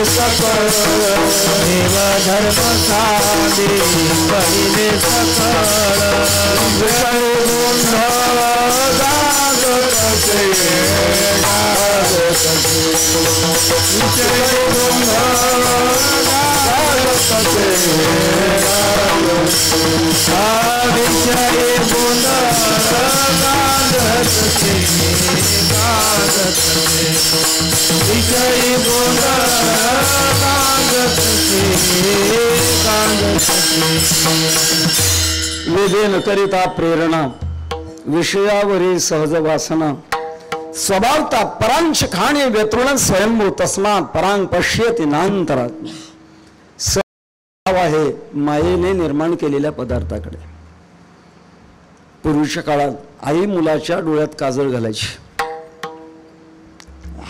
सकळ देव धर्म साधे पहिले सकळ विषय गोंधळ गाजत असे विषय गोंधळ गाजत असे विषय गोंधळ गाजत असे विषय गोंधळ गाजत वेदेन करिता प्रेरणा विषयावरी सहज वासना स्वभावता परांश खाणे व्यतृण स्वयंभू तस्मात परांग पश्यति नांतरात्मा आहे मायेने निर्माण केलेल्या पदार्थाकडे. पूर्वीच्या काळात आई मुलाच्या डोळ्यात काजळ घालायची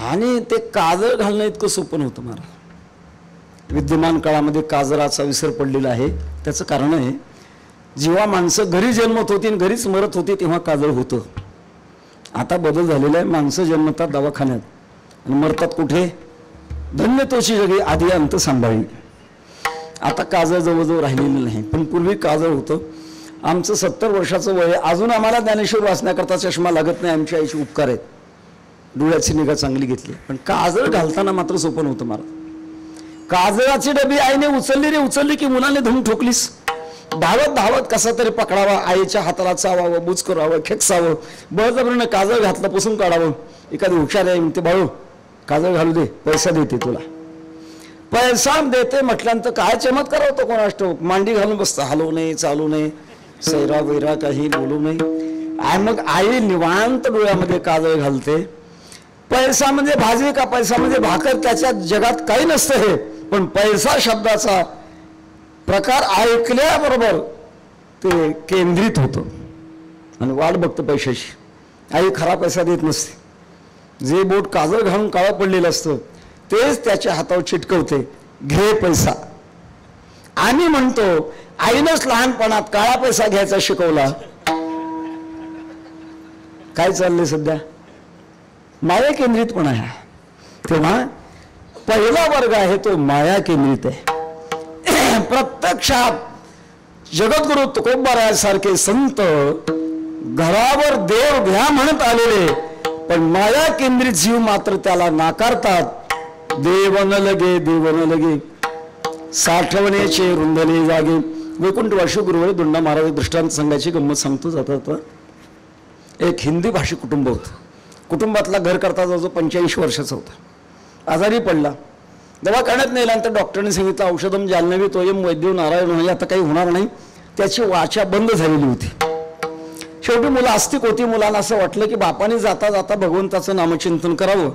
आणि ते काजळ घालणं इतकं सोपं नव्हतं महाराज. विद्यमान काळामध्ये काजळाचा विसर पडलेला आहे. त्याचं कारण आहे जेव्हा माणसं घरी जन्मत होती आणि घरीच मरत होती तेव्हा काजळ होतं. आता बदल झालेला आहे. माणसं जन्मतात दवाखान्यात आणि मरतात कुठे? धन्य तोची जगी आधी अंत सांभाळी. आता काजळ जवळजवळ राहिलेलं नाही. पण पूर्वी काजळ होतं. आमचं 70 वर्षाचं वय, अजून आम्हाला ज्ञानेश्वर वाचण्याकरता चष्मा लागत नाही. आमच्या आईचे उपकार आहेत, डोळ्याची निगा चांगली घेतली. पण काजळ घालताना मात्र सोपं नव्हतं मला. काजळाची डबी आईने उचलली की मुलाने धूम ठोकलीस. धावत धावत कसा तरी पकडावा, आईच्या हाताला चावावं, बुच करावं, खेकसावं, बळजबरीनं काजळ घातलं पुसून काढावं. एखादी हुशार आहे म्हणते बाळू काजळ घालू दे, पैसा देते तुला. पैसा देते म्हटल्यानंतर काय चमत्कार होतो कोणास ठाऊक. मांडी घालून बसतं, हलवू नये, चालू नये, सैरा वैरा काही बोलू नये. आणि मग आई निवांत डोळ्यामध्ये काजळ घालते. पैसा म्हणजे भाजी का पैसा म्हणजे भाकर, त्याच्या जगात काही नसतं हे. पण पैसा शब्दाचा प्रकार ऐकल्याबरोबर ते केंद्रित होतं आणि वाट बघतं पैशाची. आई खरा पैसा देत नसते. जे बोट काजळ घालून काळं पडलेलं असतं तेच त्याच्या हातावर चिटकवते, घे पैसा. आम्ही म्हणतो आईनंच लहानपणात काळा पैसा घ्यायचा शिकवला. काय चाललंय सध्या? माया केंद्रितपणा आहे. तेव्हा पहिला वर्ग आहे तो माया केंद्रित आहे. प्रत्यक्षात जगद्गुरु तुकोबारायासारखे संत घरावर देव घ्या म्हणत आलेले, पण माया केंद्रित जीव मात्र त्याला नाकारतात. देव न लगे, देव न लगे, साठवण्याचे रुंदले जागे. वैकुंठ वाशी गुरुवारी दुंडा महाराज दृष्टांत संघाची गंमत सांगतो जातात. एक हिंदी भाषिक कुटुंब होतं. कुटुंबातला घर करता जवळजवळ 85 वर्षाचा होता. आजारी पडला. दवाखान्यात नेल्यानंतर डॉक्टरने सांगितलं औषधम जालनवी तोयम वैद्य नारायण म्हणजे आता काही होणार नाही. त्याची वाचा बंद झालेली होती. शेवटी मुलं आस्तिक होती. मुलांना असं वाटलं की बापाने जाता जाता भगवंताचं नामचिंतन करावं.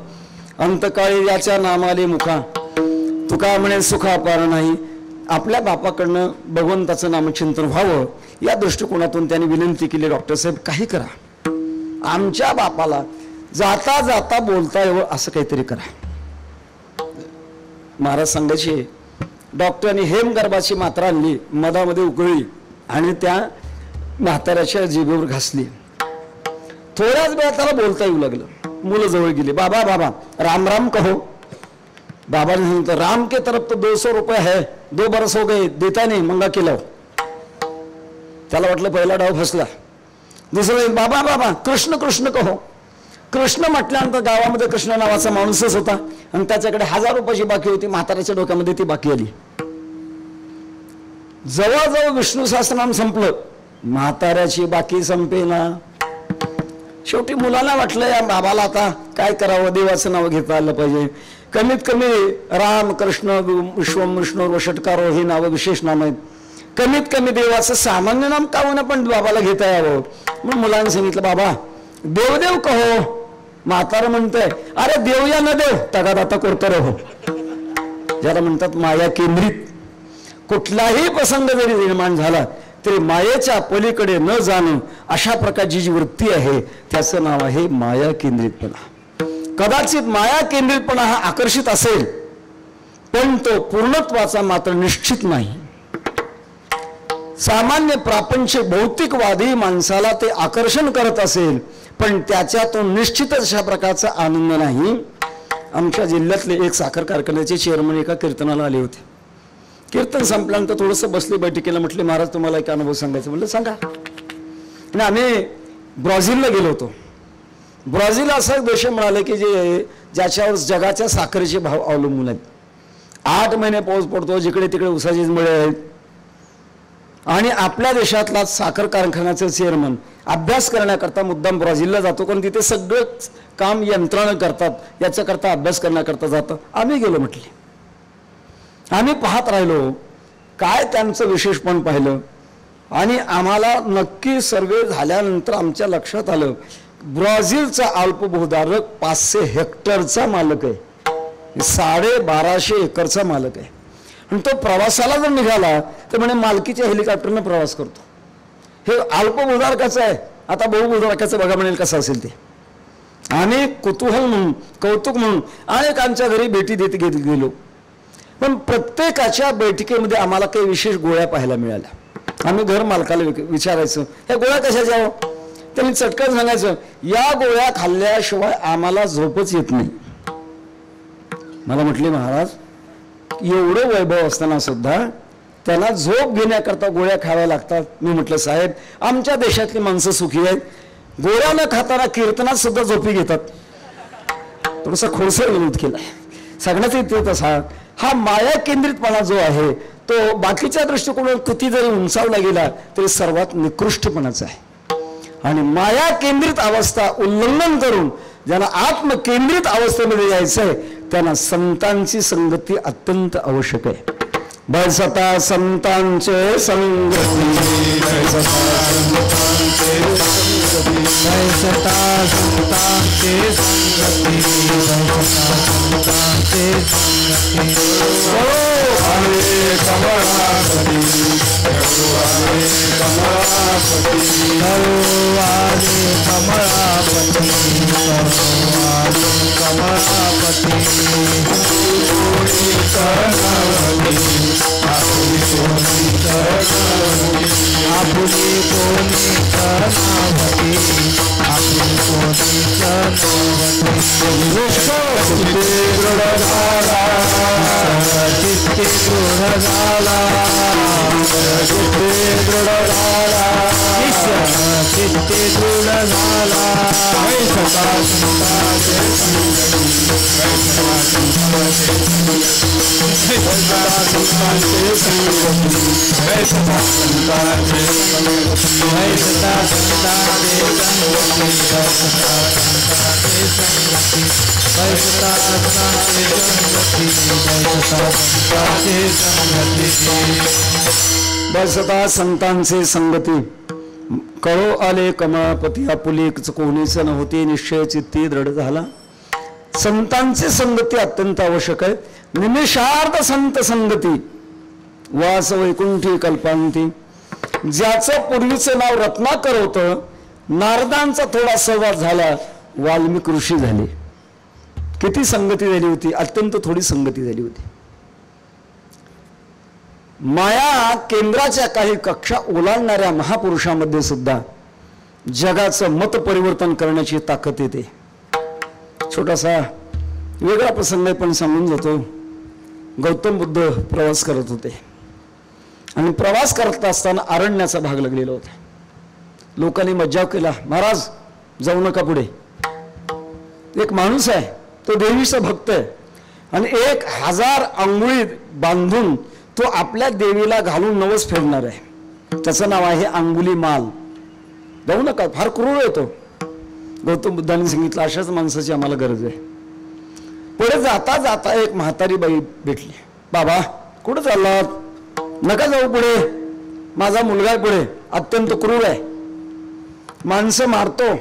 अंतकाळी याच्या नामाले मुखा तुका म्हणे सुखा पार नाही. आपल्या बापाकडनं भगवंताचं नामचिंतन व्हावं या दृष्टिकोनातून त्यांनी विनंती केली, डॉक्टर साहेब काही करा, आमच्या बापाला जाता जाता बोलता यावं असं काहीतरी करा. महाराज सांगायचे डॉक्टरांनी हेमगर्भाची मात्रा आणली, मधामध्ये उकळली आणि त्या म्हाताऱ्याच्या जिभेवर घासली. थोड्याच वेळा त्याला बोलता येऊ लागलं. मुलं जवळ गेली. बाबा बाबा राम राम कहो. बाबा ने सांगितलं राम के तरफ तो 200 रुपये है, 2 बरस हो गए, देता नहीं, मंगा केला. त्याला वाटलं पहिला डाव फसला. दुसरं बाबा बाबा कृष्ण कृष्ण कहो. कृष्ण म्हटल्यानंतर गावामध्ये कृष्ण नावाचा माणूसच होता आणि त्याच्याकडे 1000 रुपयाची बाकी होती. म्हाताऱ्याच्या डोक्यामध्ये ती बाकी आली. जवळजवळ विष्णू सहस्त्रनाम संपलं, म्हाताऱ्याची बाकी संपेना. शेवटी मुलाला वाटलं या बाबाला आता काय करावं, देवाचं नाव घेता आलं पाहिजे. कमीत कमी राम कृष्ण विश्वम विष्णू वषटकारो ही नावं विशेष नाम आहेत. कमीत कमी देवाचं सामान्य नाम का होईना पण बाबाला घेता यावं. म्हणून मुलांनी सांगितलं बाबा देवदेव कहो. म्हातारं म्हणतंय अरे देव या न देव तगादा आता करतो रहो. ज्याला म्हणतात माया केंद्रित. कुठलाही प्रसंग जरी निर्माण झाला तरी मायेच्या पलीकडे न जाणं अशा प्रकारची जी वृत्ती आहे त्याचं नाव आहे माया केंद्रितपणा. कदाचित माया केंद्रितपणा हा आकर्षित असेल पण तो पूर्णत्वाचा मात्र निश्चित नाही. सामान्य प्रापंचिक भौतिकवादी माणसाला ते आकर्षण करत असेल पण त्याच्यातून निश्चितच अशा प्रकारचा आनंद नाही. आमच्या जिल्ह्यातले एक साखर कारखान्याचे चेअरमन एका कीर्तनाला आले होते. कीर्तन संपल्यानंतर थोडंसं बसले बैठकीला, म्हटले महाराज तुम्हाला एक अनुभव सांगायचा. म्हटलं सांगा. आणि आम्ही ब्राझीलला गेलो होतो. ब्राझील असा एक देश म्हणाले की ज्याच्यावर जगाच्या साखरेचे भाव अवलंबून आहेत. 8 महिने पाऊस पडतो, जिकडे तिकडे उसाचीच मळे आहेत. आणि आपल्या देशातला साखर कारखान्याचे चेअरमन अभ्यास करण्याकरता मुद्दाम ब्राझीलला जातो, कारण तिथे सगळंच काम यंत्रणा करतात, याच्याकरता अभ्यास करण्याकरता जातं. आम्ही गेलो. म्हटले आम्ही पाहत राहिलो, काय त्यांचं विशेषपण पाहिलं. आणि आम्हाला नक्की सर्वे झाल्यानंतर आमच्या लक्षात आलं, ब्राझीलचा अल्पभूधारक 500 हेक्टरचा मालक आहे, 1250 एकरचा मालक आहे. आणि तो प्रवासाला जर निघाला तर म्हणे मालकीच्या हेलिकॉप्टरनं प्रवास करतो. हे अल्पभूधारकाचं आहे. आता बहुभूधारकाचं बघा म्हणेल कसं असेल ते. आम्ही कुतूहल म्हणून, कौतुक म्हणून अनेकांच्या घरी भेटी देत गेलो. पण प्रत्येकाच्या बैठकीमध्ये आम्हाला काही विशेष गोळ्या पाहायला मिळाल्या. आम्ही घर मालकाला विचारायचं, ह्या गोळ्या कशाच्या हो? त्यांनी चटकन सांगायचं, या गोळ्या खाल्ल्याशिवाय आम्हाला झोपच येत नाही. मला म्हटले महाराज एवढं वैभव असताना सुद्धा त्यांना झोप घेण्याकरता गोळ्या खाव्या लागतात. मी म्हटलं साहेब आमच्या देशातली माणसं सुखी आहेत, गोळ्या न खाताना कीर्तनात सुद्धा झोपी घेतात. थोडासा खोडसर विरोध केला. सगळ्याच इथे तसा हा माया केंद्रितपणा जो आहे तो बाकीच्या दृष्टिकोनातून किती जरी उंचावला गेला तरी सर्वात निकृष्टपणाचा आहे. आणि माया केंद्रित अवस्था उल्लंघन करून ज्यांना आत्मकेंद्रित अवस्थेमध्ये यायचं आहे त्यांना संतांची संगती अत्यंत आवश्यक आहे. बैसता संतांचे संगती, बैसता संतांचे संगती, बैसता संतांचे संगती, बैसता संतांचे संगती. आले कमलापती, आले कमलापती, आले कमलापती, कमलापती. आपुली कोणी करणावती, आपुली कोणी करणावती, आपुली कोणी करणावती. चित्ते दृढ झाला, चित्ते दृढ झाला, चित्ते दृढ झाला, चित्ते दृढ झाला. सदा संतांचे बैसता संतांचे संगती. कळो आले कमळापती, आपुले कोणीच नव्हते, निश्चय चित्ती दृढ झाला. संतांची संगती अत्यंत आवश्यक आहे. निमिषार्ध संत संगती, वास वैकुंठी कल्पांती. ज्याचं पूर्वीचं नाव रत्नाकर होतं, नारदांचा थोडा सहवास झाला, वाल्मिक ऋषी झाले. किती संगती झाली होती? अत्यंत थोडी संगती झाली होती. माया केंद्राच्या काही कक्षा ओलांडणाऱ्या महापुरुषांमध्ये सुद्धा जगाचं मत परिवर्तन करण्याची ताकद येते. छोटासा वेगळा प्रसंग पण सांगून जातो. गौतम बुद्ध प्रवास करत होते आणि प्रवास करत असताना अरण्याचा भाग लागलेला होता. लोकांनी मज्जाव केला, महाराज जाऊ नका पुढे. एक माणूस आहे, तो देवीचा भक्त आहे आणि 1000 अंघोळी बांधून तो आपल्या देवीला घालून नवस फेडणार आहे. त्याचं नाव आहे अंगुलीमाल. जाऊ नका, फार क्रूर येतो. गौतम बुद्धांनी सांगितलं अशाच माणसाची आम्हाला गरज आहे. पुढे जाता जाता एक म्हातारी बाई भेटली. बाबा कुठं चाललात? नका जाऊ पुढे, माझा मुलगा आहे पुढे, अत्यंत क्रूर आहे, माणसं मारतो,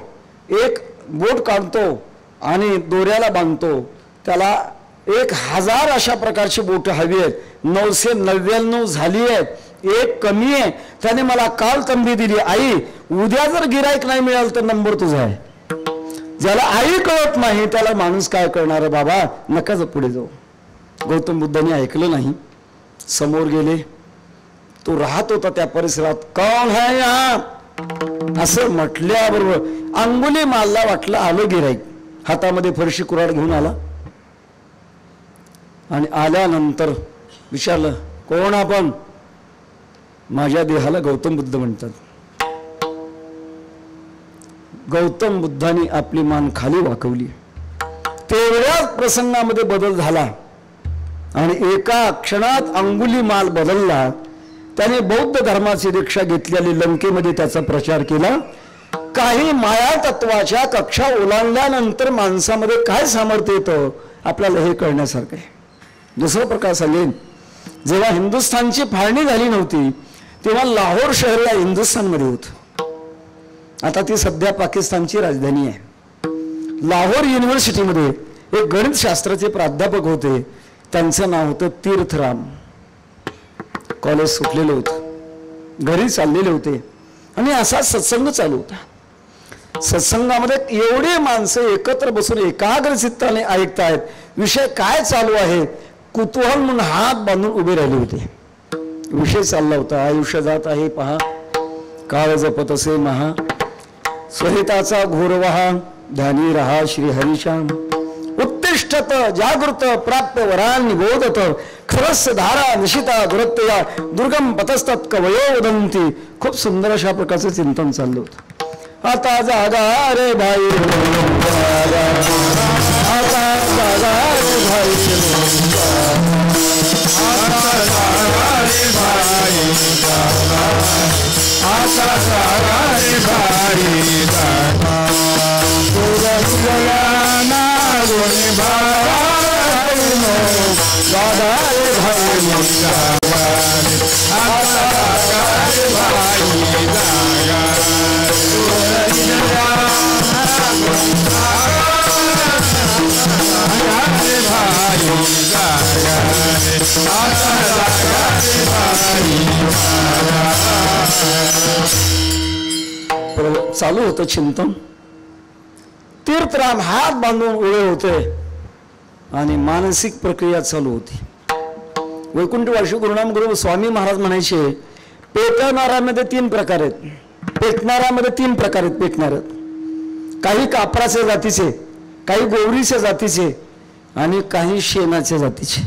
एक बोट काढतो आणि दोऱ्याला बांधतो. त्याला 1000 अशा प्रकारची बोट हवी आहेत, 999 झाली आहेत, एक कमी आहे. त्याने मला काल तंबी दिली, आई उद्या जर गिराईक नाही मिळालं तर नंबर तुझा आहे. ज्याला आई कळत नाही त्याला माणूस काय करणार आहे? बाबा नका पुढे जाऊ. गौतम बुद्धांनी ऐकलं नाही, समोर गेले. तो राहत होता त्या परिसरात. कौन है यहाँ असं म्हटल्याबरोबर अंगुलीमालला वाटलं आलं गिराईक. हातामध्ये फरशी कुऱ्हाड घेऊन आला. आणि आल्यानंतर विचारलं, कोण आपण? माझ्या देहाला गौतम बुद्ध म्हणतात. गौतम बुद्धांनी आपली मान खाली वाकवली. तेवढ्याच प्रसंगामध्ये बदल झाला आणि एका क्षणात अंगुलीमाल बदलला. त्याने बौद्ध धर्माची दीक्षा घेतलेली लंकेमध्ये त्याचा प्रचार केला. काही माया तत्वाच्या कक्षा ओलांडल्यानंतर माणसामध्ये काय सामर्थ्य येतं आपल्याला हे कळण्यासारखं आहे. दुसरा प्रकार सांगेन, जेव्हा हिंदुस्थानची फाळणी झाली नव्हती तेव्हा लाहोर शहर या हिंदुस्थानमध्ये होतं. आता ती सध्या पाकिस्तानची राजधानी आहे. लाहोर युनिव्हर्सिटीमध्ये एक गणितशास्त्राचे प्राध्यापक होते. त्यांचं नाव होतं तीर्थराम. कॉलेज सुटलेलं होतं, घरी चाललेले होते आणि असा सत्संग चालू होता. सत्संगामध्ये एवढे माणसं एकत्र बसून एकाग्र चित्ताने ऐकतायत. विषय काय चालू आहे कुतूहल म्हणून हात बांधून उभे राहिले होते. विषय चालला होता, आयुष्य जात आहे पहा, काळ जपत असे महा, स्वहिताचा घोरवहा, ध्यानी रहा श्रीहरीच्या, उत्तिष्ठत जागृत प्राप्य वरान निबोधत, खरस धारा निशिता दुरत्तया, दुर्गम पतस्तत कवयो वदंती. खूप सुंदर अशा प्रकारचं चिंतन चाललं होतं. आता जागा रे भाई, आता जागा रे भाई, आता जागा रे भाई, आता जागा रे भाई, ना गोनी भाई जागा रे भाई, आता जागा रे भाई, जागा चालू होतं चिंतन. तीर्थराम हात बांधून उभे होते आणि मानसिक प्रक्रिया चालू होती. वैकुंठवासी गुरुनाम गुरु स्वामी महाराज म्हणायचे, पेटणाऱ्यामध्ये 3 प्रकार आहेत. पेटणाऱ्यामध्ये 3 प्रकार आहेत. पेटणार काही कापराच्या जातीचे, काही गोवरीच्या जातीचे आणि काही शेणाच्या जातीचे.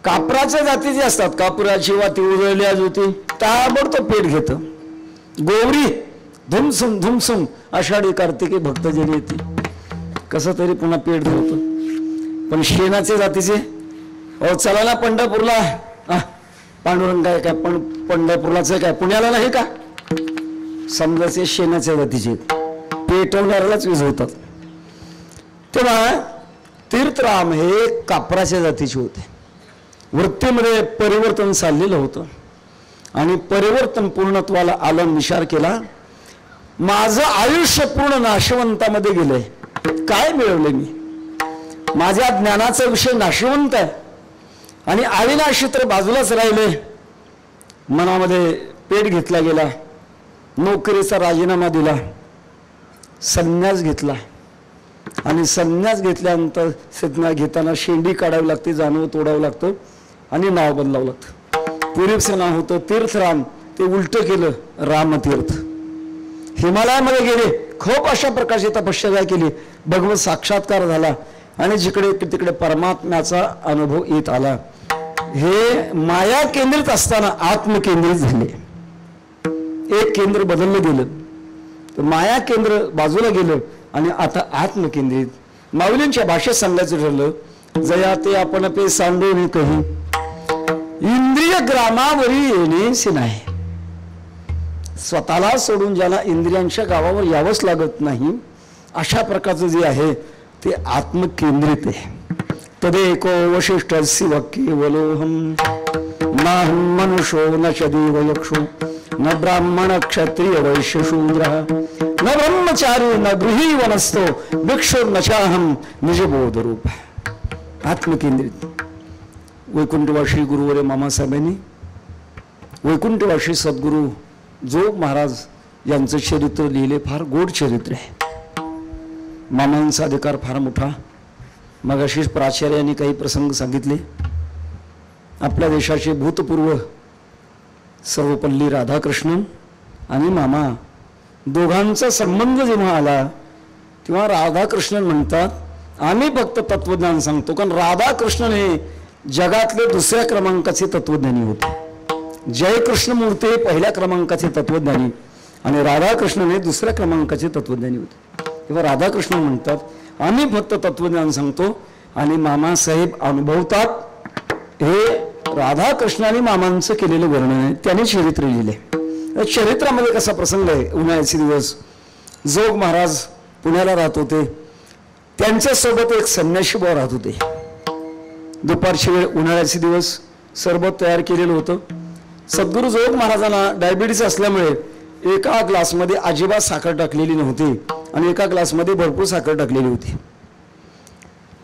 कापराच्या जातीचे असतात, कापुराची वाती उजळल्या होती ताबडतोब पेट घेतं. गोवरी धुमसुम धुमसुम आषाढी कार्तिकी भक्तजनी येते, कसं तरी पुन्हा पेट होतं. पण शेणाच्या जातीचे, अहो चला ना पंढरपूरला, पांडुरंग काय पण पंढरपूरलाच काय, पुण्याला नाही का, समजाचे शेणाच्या जातीचे पेटवणाऱ्यालाच विझवतात. तेव्हा तीर्थराम हे कापराच्या जातीचे होते. वृत्तीमध्ये परिवर्तन चाललेलं होतं आणि परिवर्तन पूर्णत्वाला आलं. विचार केला, माझं आयुष्य पूर्ण नाशवंतामध्ये गेलंय. काय मिळवले मी? माझ्या ज्ञानाचा विषय नाशवंत आहे आणि अविनाशी तर बाजूलाच राहिले. मनामध्ये पेट घेतला गेला, नोकरीचा राजीनामा दिला, संन्यास घेतला आणि संन्यास घेतल्यानंतर संन्यास घेताना शेंडी काढावी लागते, जानवं तोडावं लागतं आणि नाव बदलावं लागतं. पूर्वीचं नाव होतं तीर्थराम, ते उलटं केलं रामतीर्थ. हिमालयामध्ये गेले, खूप अशा प्रकारची तपश्चर्या केली, भगवत साक्षात्कार झाला आणि जिकडे तिकडे परमात्म्याचा अनुभव येत आला. हे माया केंद्रित असताना आत्मकेंद्रित झाले. एक केंद्र बदललं गेलं, तर माया केंद्र बाजूला गेलं आणि आता आत्मकेंद्रित. माऊलींच्या भाषेत सांगायचं ठरलं, जया ते आपण पे सांडून कही, इंद्रिय ग्रामावरी येणेच नाही. स्वतःला सोडून ज्याला इंद्रियांच्या गावावर यावंच लागत नाही, अशा प्रकारचं जे आहे ते आत्मकेंद्रित आहे. तदेको वशिष्ठस्य केवलोहम नाहं मनुष्यो न च देवयक्षो न ब्राह्मण क्षत्रिय वैश्य शूद्र न ब्रह्मचारी न गृही वनस्थो भिक्षुर न चाहम निजबोध रूप. आत्मकेंद्रित. वैकुंठवासी गुरुवर्य मामासाहेबांनी, वैकुंठवासी सद्गुरू जोग महाराज यांचं चरित्र लिहिले. फार गोड चरित्र आहे. मामांचा अधिकार फार मोठा. मगाशी प्राचार्यांनी काही प्रसंग सांगितले. आपल्या देशाचे भूतपूर्व सर्वपल्ली राधाकृष्णन आणि मामा दोघांचा संबंध जेव्हा आला तेव्हा राधाकृष्णन म्हणतात, आम्ही फक्त तत्वज्ञान सांगतो. कारण राधाकृष्णन हे जगातले दुसऱ्या क्रमांकाचे तत्वज्ञानी होते. जयकृष्ण मूर्ती हे पहिल्या क्रमांकाचे तत्वज्ञानी आणि राधाकृष्णन हे दुसऱ्या क्रमांकाचे तत्वज्ञानी होते. तेव्हा राधाकृष्ण म्हणतात आम्ही फक्त तत्वज्ञान सांगतो आणि मामासाहेब अनुभवतात. हे राधाकृष्णाने मामांचं केलेलं वर्णन आहे. त्याने चरित्र लिहिले. चरित्रामध्ये कसा प्रसंग आहे. उन्हाळ्याचे दिवस जोग महाराज पुण्याला राहत होते. त्यांच्यासोबत एक संन्याशी भाऊ राहत होते. दुपारची वेळ, उन्हाळ्याचे दिवस, सरबत तयार केलेलं होतं. सद्गुरू जोग महाराजांना डायबिटीस असल्यामुळे एका ग्लासमध्ये अजिबात साखर टाकलेली नव्हती आणि एका ग्लासमध्ये भरपूर साखर टाकलेली होती.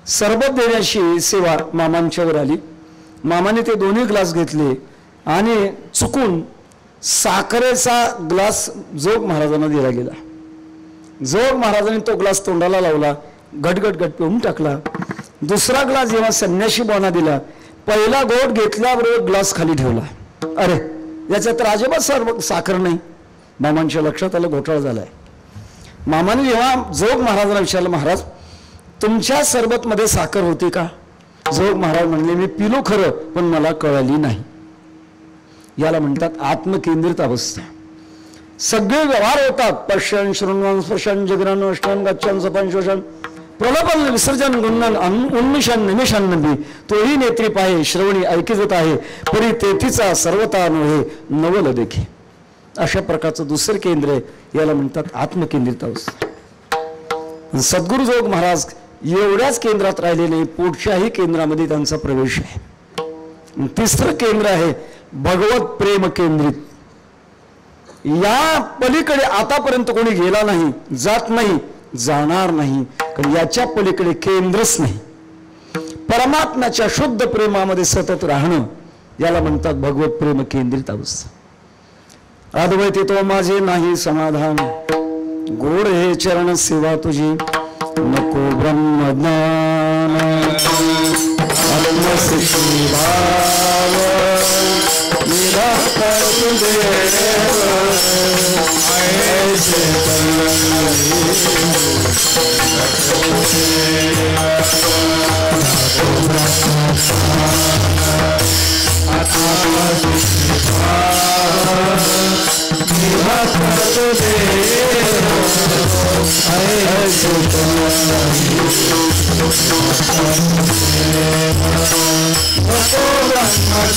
सरबत देण्याची सेवा मामांच्यावर आली. मामाने ते दोन्ही ग्लास घेतले आणि चुकून साखरेचा ग्लास जोग महाराजांना दिला गेला. जोग महाराजांनी तो ग्लास तोंडाला लावला, घटघट घट पिऊन टाकला. दुसरा ग्लास जेव्हा संन्याशी बोना दिला, पहिला गोट घेतल्याबरोबर ग्लास खाली ठेवला. अरे याच्यात तर अजिबात साखर नाही. मामांच्या लक्षात आलं घोटाळा झालाय. मामाने जेव्हा जोग महाराजांना विचारलं, महाराज तुमच्या सरबतमध्ये साखर होती का? जोग महाराज म्हणले मी पिलो खरं पण मला कळली नाही. याला म्हणतात आत्मकेंद्रित अवस्था. सगळे व्यवहार होतात. पश्यन शृण्वन स्पर्शन जगरन अष्टन गच्छन सपन शोषण प्रलोभन विसर्जन गुणन उन्मिषण निमिषण नभी तोही नेत्री पाहे श्रवणी ऐकिजत आहे परी तेथीचा सर्वता नव्हे नवल देखे. अशा प्रकारचं दुसरं केंद्र आहे. याला म्हणतात आत्मकेंद्रित अवस्था. सद्गुरू जोग महाराज एवढ्याच केंद्रात राहिले नाही, पुढच्याही केंद्रामध्ये त्यांचा प्रवेश आहे. तिसरं केंद्र आहे भगवत प्रेम केंद्रित. या पलीकडे आतापर्यंत कोणी गेला नाही, जात नाही, जाणार नाही. कारण याच्या पलीकडे केंद्रच नाही. परमात्म्याच्या शुद्ध प्रेमामध्ये सतत राहणं याला म्हणतात भगवत प्रेम केंद्रित अवस्था. अद्वैती तो माझे नाही समाधान, गोड हे चरण सेवा तुझी, नको ब्रह्मज्ञान आत्मसिद्धी भाव निराकार देव ऐसे आत्मसिद्धि भाव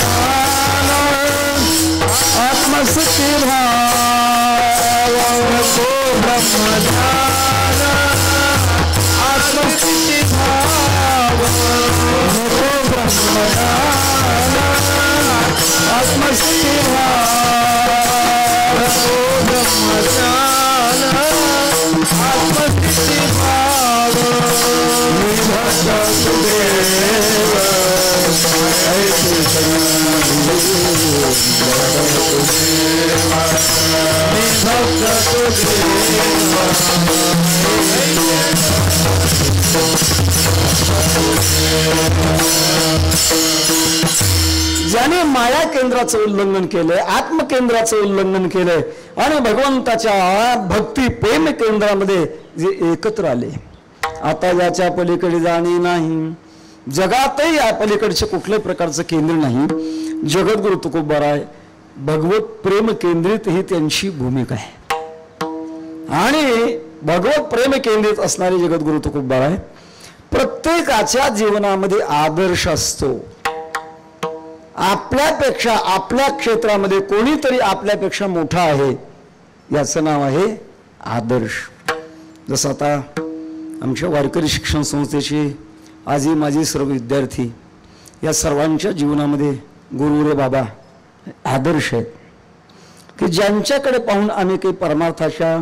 ब्रह्मज्ञान आत्मसिद्धि भाव ब्रह्मज्ञान आत्मसिद्धि भाव ब्रह्मज्ञान आत्मसिद्धि भाव ज्याने माया केंद्राचं उल्लंघन केलंय, आत्मकेंद्राचं उल्लंघन केलंय आणि भगवंताच्या भक्ती प्रेम केंद्रामध्ये जे एकत्र आले, आता याच्या पलीकडे जाणे नाही. जगातही या पलीकडचे कुठल्याही प्रकारचं केंद्र नाही. जगद्गुरु तुकोबाराय भगवत प्रेम केंद्रित ही त्यांची भूमिका आहे. आणि भगवत प्रेम केंद्रित असणारे जगद्गुरु तुकोबाराय प्रत्येकाच्या जीवनामध्ये आदर्श असतो. आपल्यापेक्षा आपल्या क्षेत्रामध्ये कोणीतरी आपल्यापेक्षा मोठा आहे, याचं नाव आहे आदर्श. जसं आता आमच्या वारकरी शिक्षण संस्थेचे आजी माजी सर्व विद्यार्थी या सर्वांच्या जीवनामध्ये गुरु रे बाबा आदर्श आहेत की ज्यांच्याकडे पाहून आम्ही काही परमार्थाच्या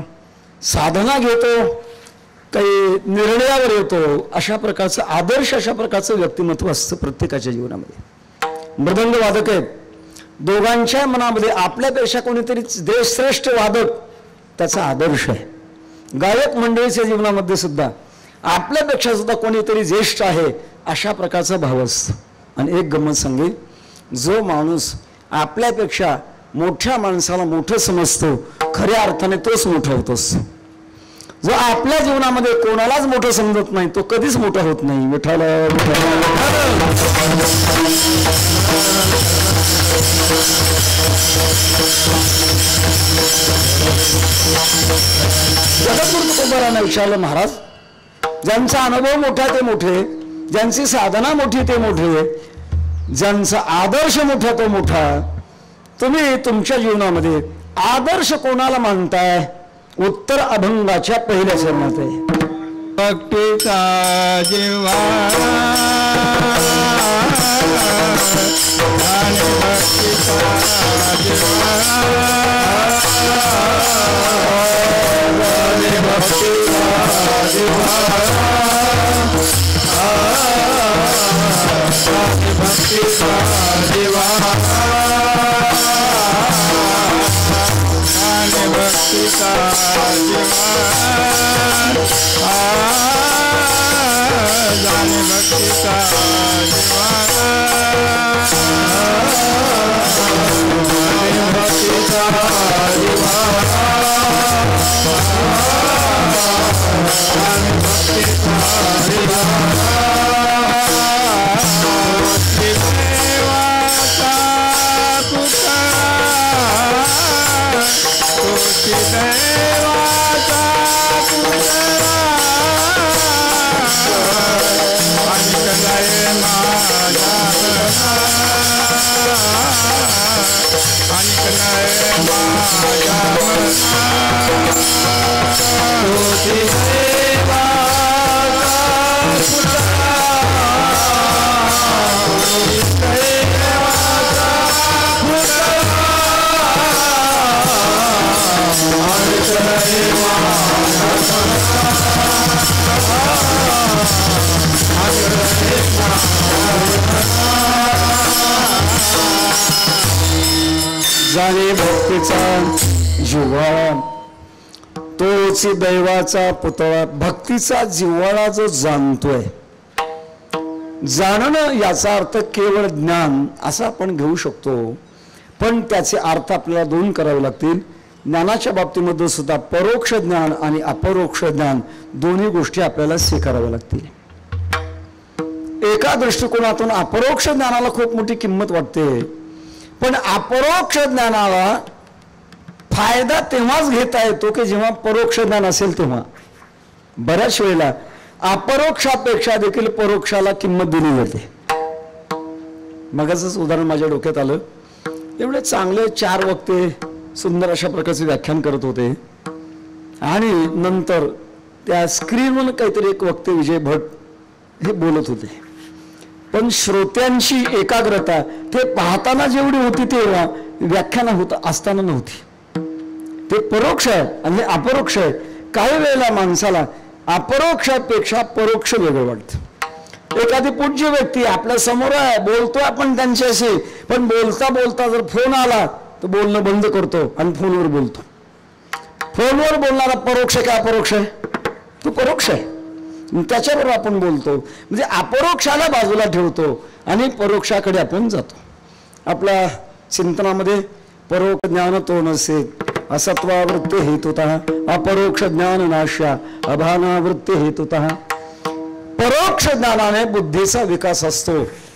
साधना घेतो, काही निर्णयावर येतो. अशा प्रकारचं आदर्श, अशा प्रकारचं व्यक्तिमत्व असतं प्रत्येकाच्या जीवनामध्ये. मृदंग वादक आहेत, दोघांच्या मनामध्ये आपल्यापेक्षा कोणीतरी श्रेष्ठ वादक त्याचा आदर्श आहे. गायक मंडळीच्या जीवनामध्ये सुद्धा आपल्यापेक्षा सुद्धा कोणीतरी ज्येष्ठ आहे अशा प्रकारचा भाव असतो. आणि एक गंमत सांगे, जो माणूस आपल्यापेक्षा मोठ्या माणसाला मोठं समजतो खऱ्या अर्थाने तोच मोठा होत असतो. जो आपल्या जीवनामध्ये कोणालाच मोठं समजत नाही तो कधीच मोठा होत नाही. विठ्ठल जगद्गुरु तुकोबारांना विचारलं, महाराज ज्यांचा अनुभव मोठा ते मोठे, ज्यांची साधना मोठी ते मोठे, ज्यांचा आदर्श मोठा तो मोठा, तुम्ही तुमच्या जीवनामध्ये आदर्श कोणाला मानताय? उत्तर अभंगाच्या पहिल्या चरणात आहे. भक्तीचा जिव्हाळा आणि भक्तीचा जिव्हाळा आणि भक्तीचा जिव्हाळा आणि भक्तीचा जिव्हाळा आणि भक्तीचा जाने भक्तीचा जिव्हाळा भक्तीचा जिव्हाळा भक्तीचा जिव्हाळा देवाचा पुतळा तुझी देवाचा पुतळा जाणे भक्तीचा जिव्हाळा तोच दैवाचा पुतळा. भक्तीचा जिव्हाळा जो जाणतोय, जाणणं याचा अर्थ केवळ ज्ञान असा आपण घेऊ शकतो, पण त्याचे अर्थ आपल्याला दोन करावे लागतील. ज्ञानाच्या बाबतीमध्ये सुद्धा परोक्ष ज्ञान आणि अपरोक्ष ज्ञान दोन्ही गोष्टी आपल्याला स्वीकाराव्या लागतील. एका दृष्टिकोनातून अपरोक्ष ज्ञानाला खूप मोठी किंमत वाटते, पण अपरोक्ष ज्ञानाला फायदा तेव्हाच घेता येतो की जेव्हा परोक्ष ज्ञान असेल तेव्हा. बऱ्याच वेळेला अपरोक्षापेक्षा देखील परोक्षाला किंमत दिली जाते. मगाचच उदाहरण माझ्या डोक्यात आलं. एवढे चांगले 4 वक्ते सुंदर अशा प्रकारचे व्याख्यान करत होते आणि नंतर त्या स्क्रीनवर काहीतरी एक वक्ते विजय भट हे बोलत होते, पण श्रोत्यांची एकाग्रता ते पाहताना जेवढी होती तेव्हा व्याख्यान होत असताना नव्हती. ते परोक्ष आहे आणि अपरोक्ष आहे. काही वेळेला माणसाला अपरोक्षापेक्षा परोक्ष वेगळं वाटतं. एखादी पूज्य व्यक्ती आपल्या समोर आहे, बोलतोय आपण त्यांच्याशी, पण बोलता बोलता जर फोन आला तर बोलणं बंद करतो आणि फोनवर बोलतो. फोनवर बोलणारा परोक्ष का अपरोक्ष आहे? तो परोक्ष आहे, त्याच्याबरोबर आपण बोलतो. म्हणजे अपरोक्षाला बाजूला ठेवतो आणि परोक्षाकडे आपण जातो. आपल्या चिंतनामध्ये परोक्ष ज्ञान तो नसे असत्वावृत्ती हेतुतः अपरोक्ष ज्ञान नाश्या अभानावृत्ती हेतुतः. परोक्ष ज्ञानाने बुद्धीचा विकास असतो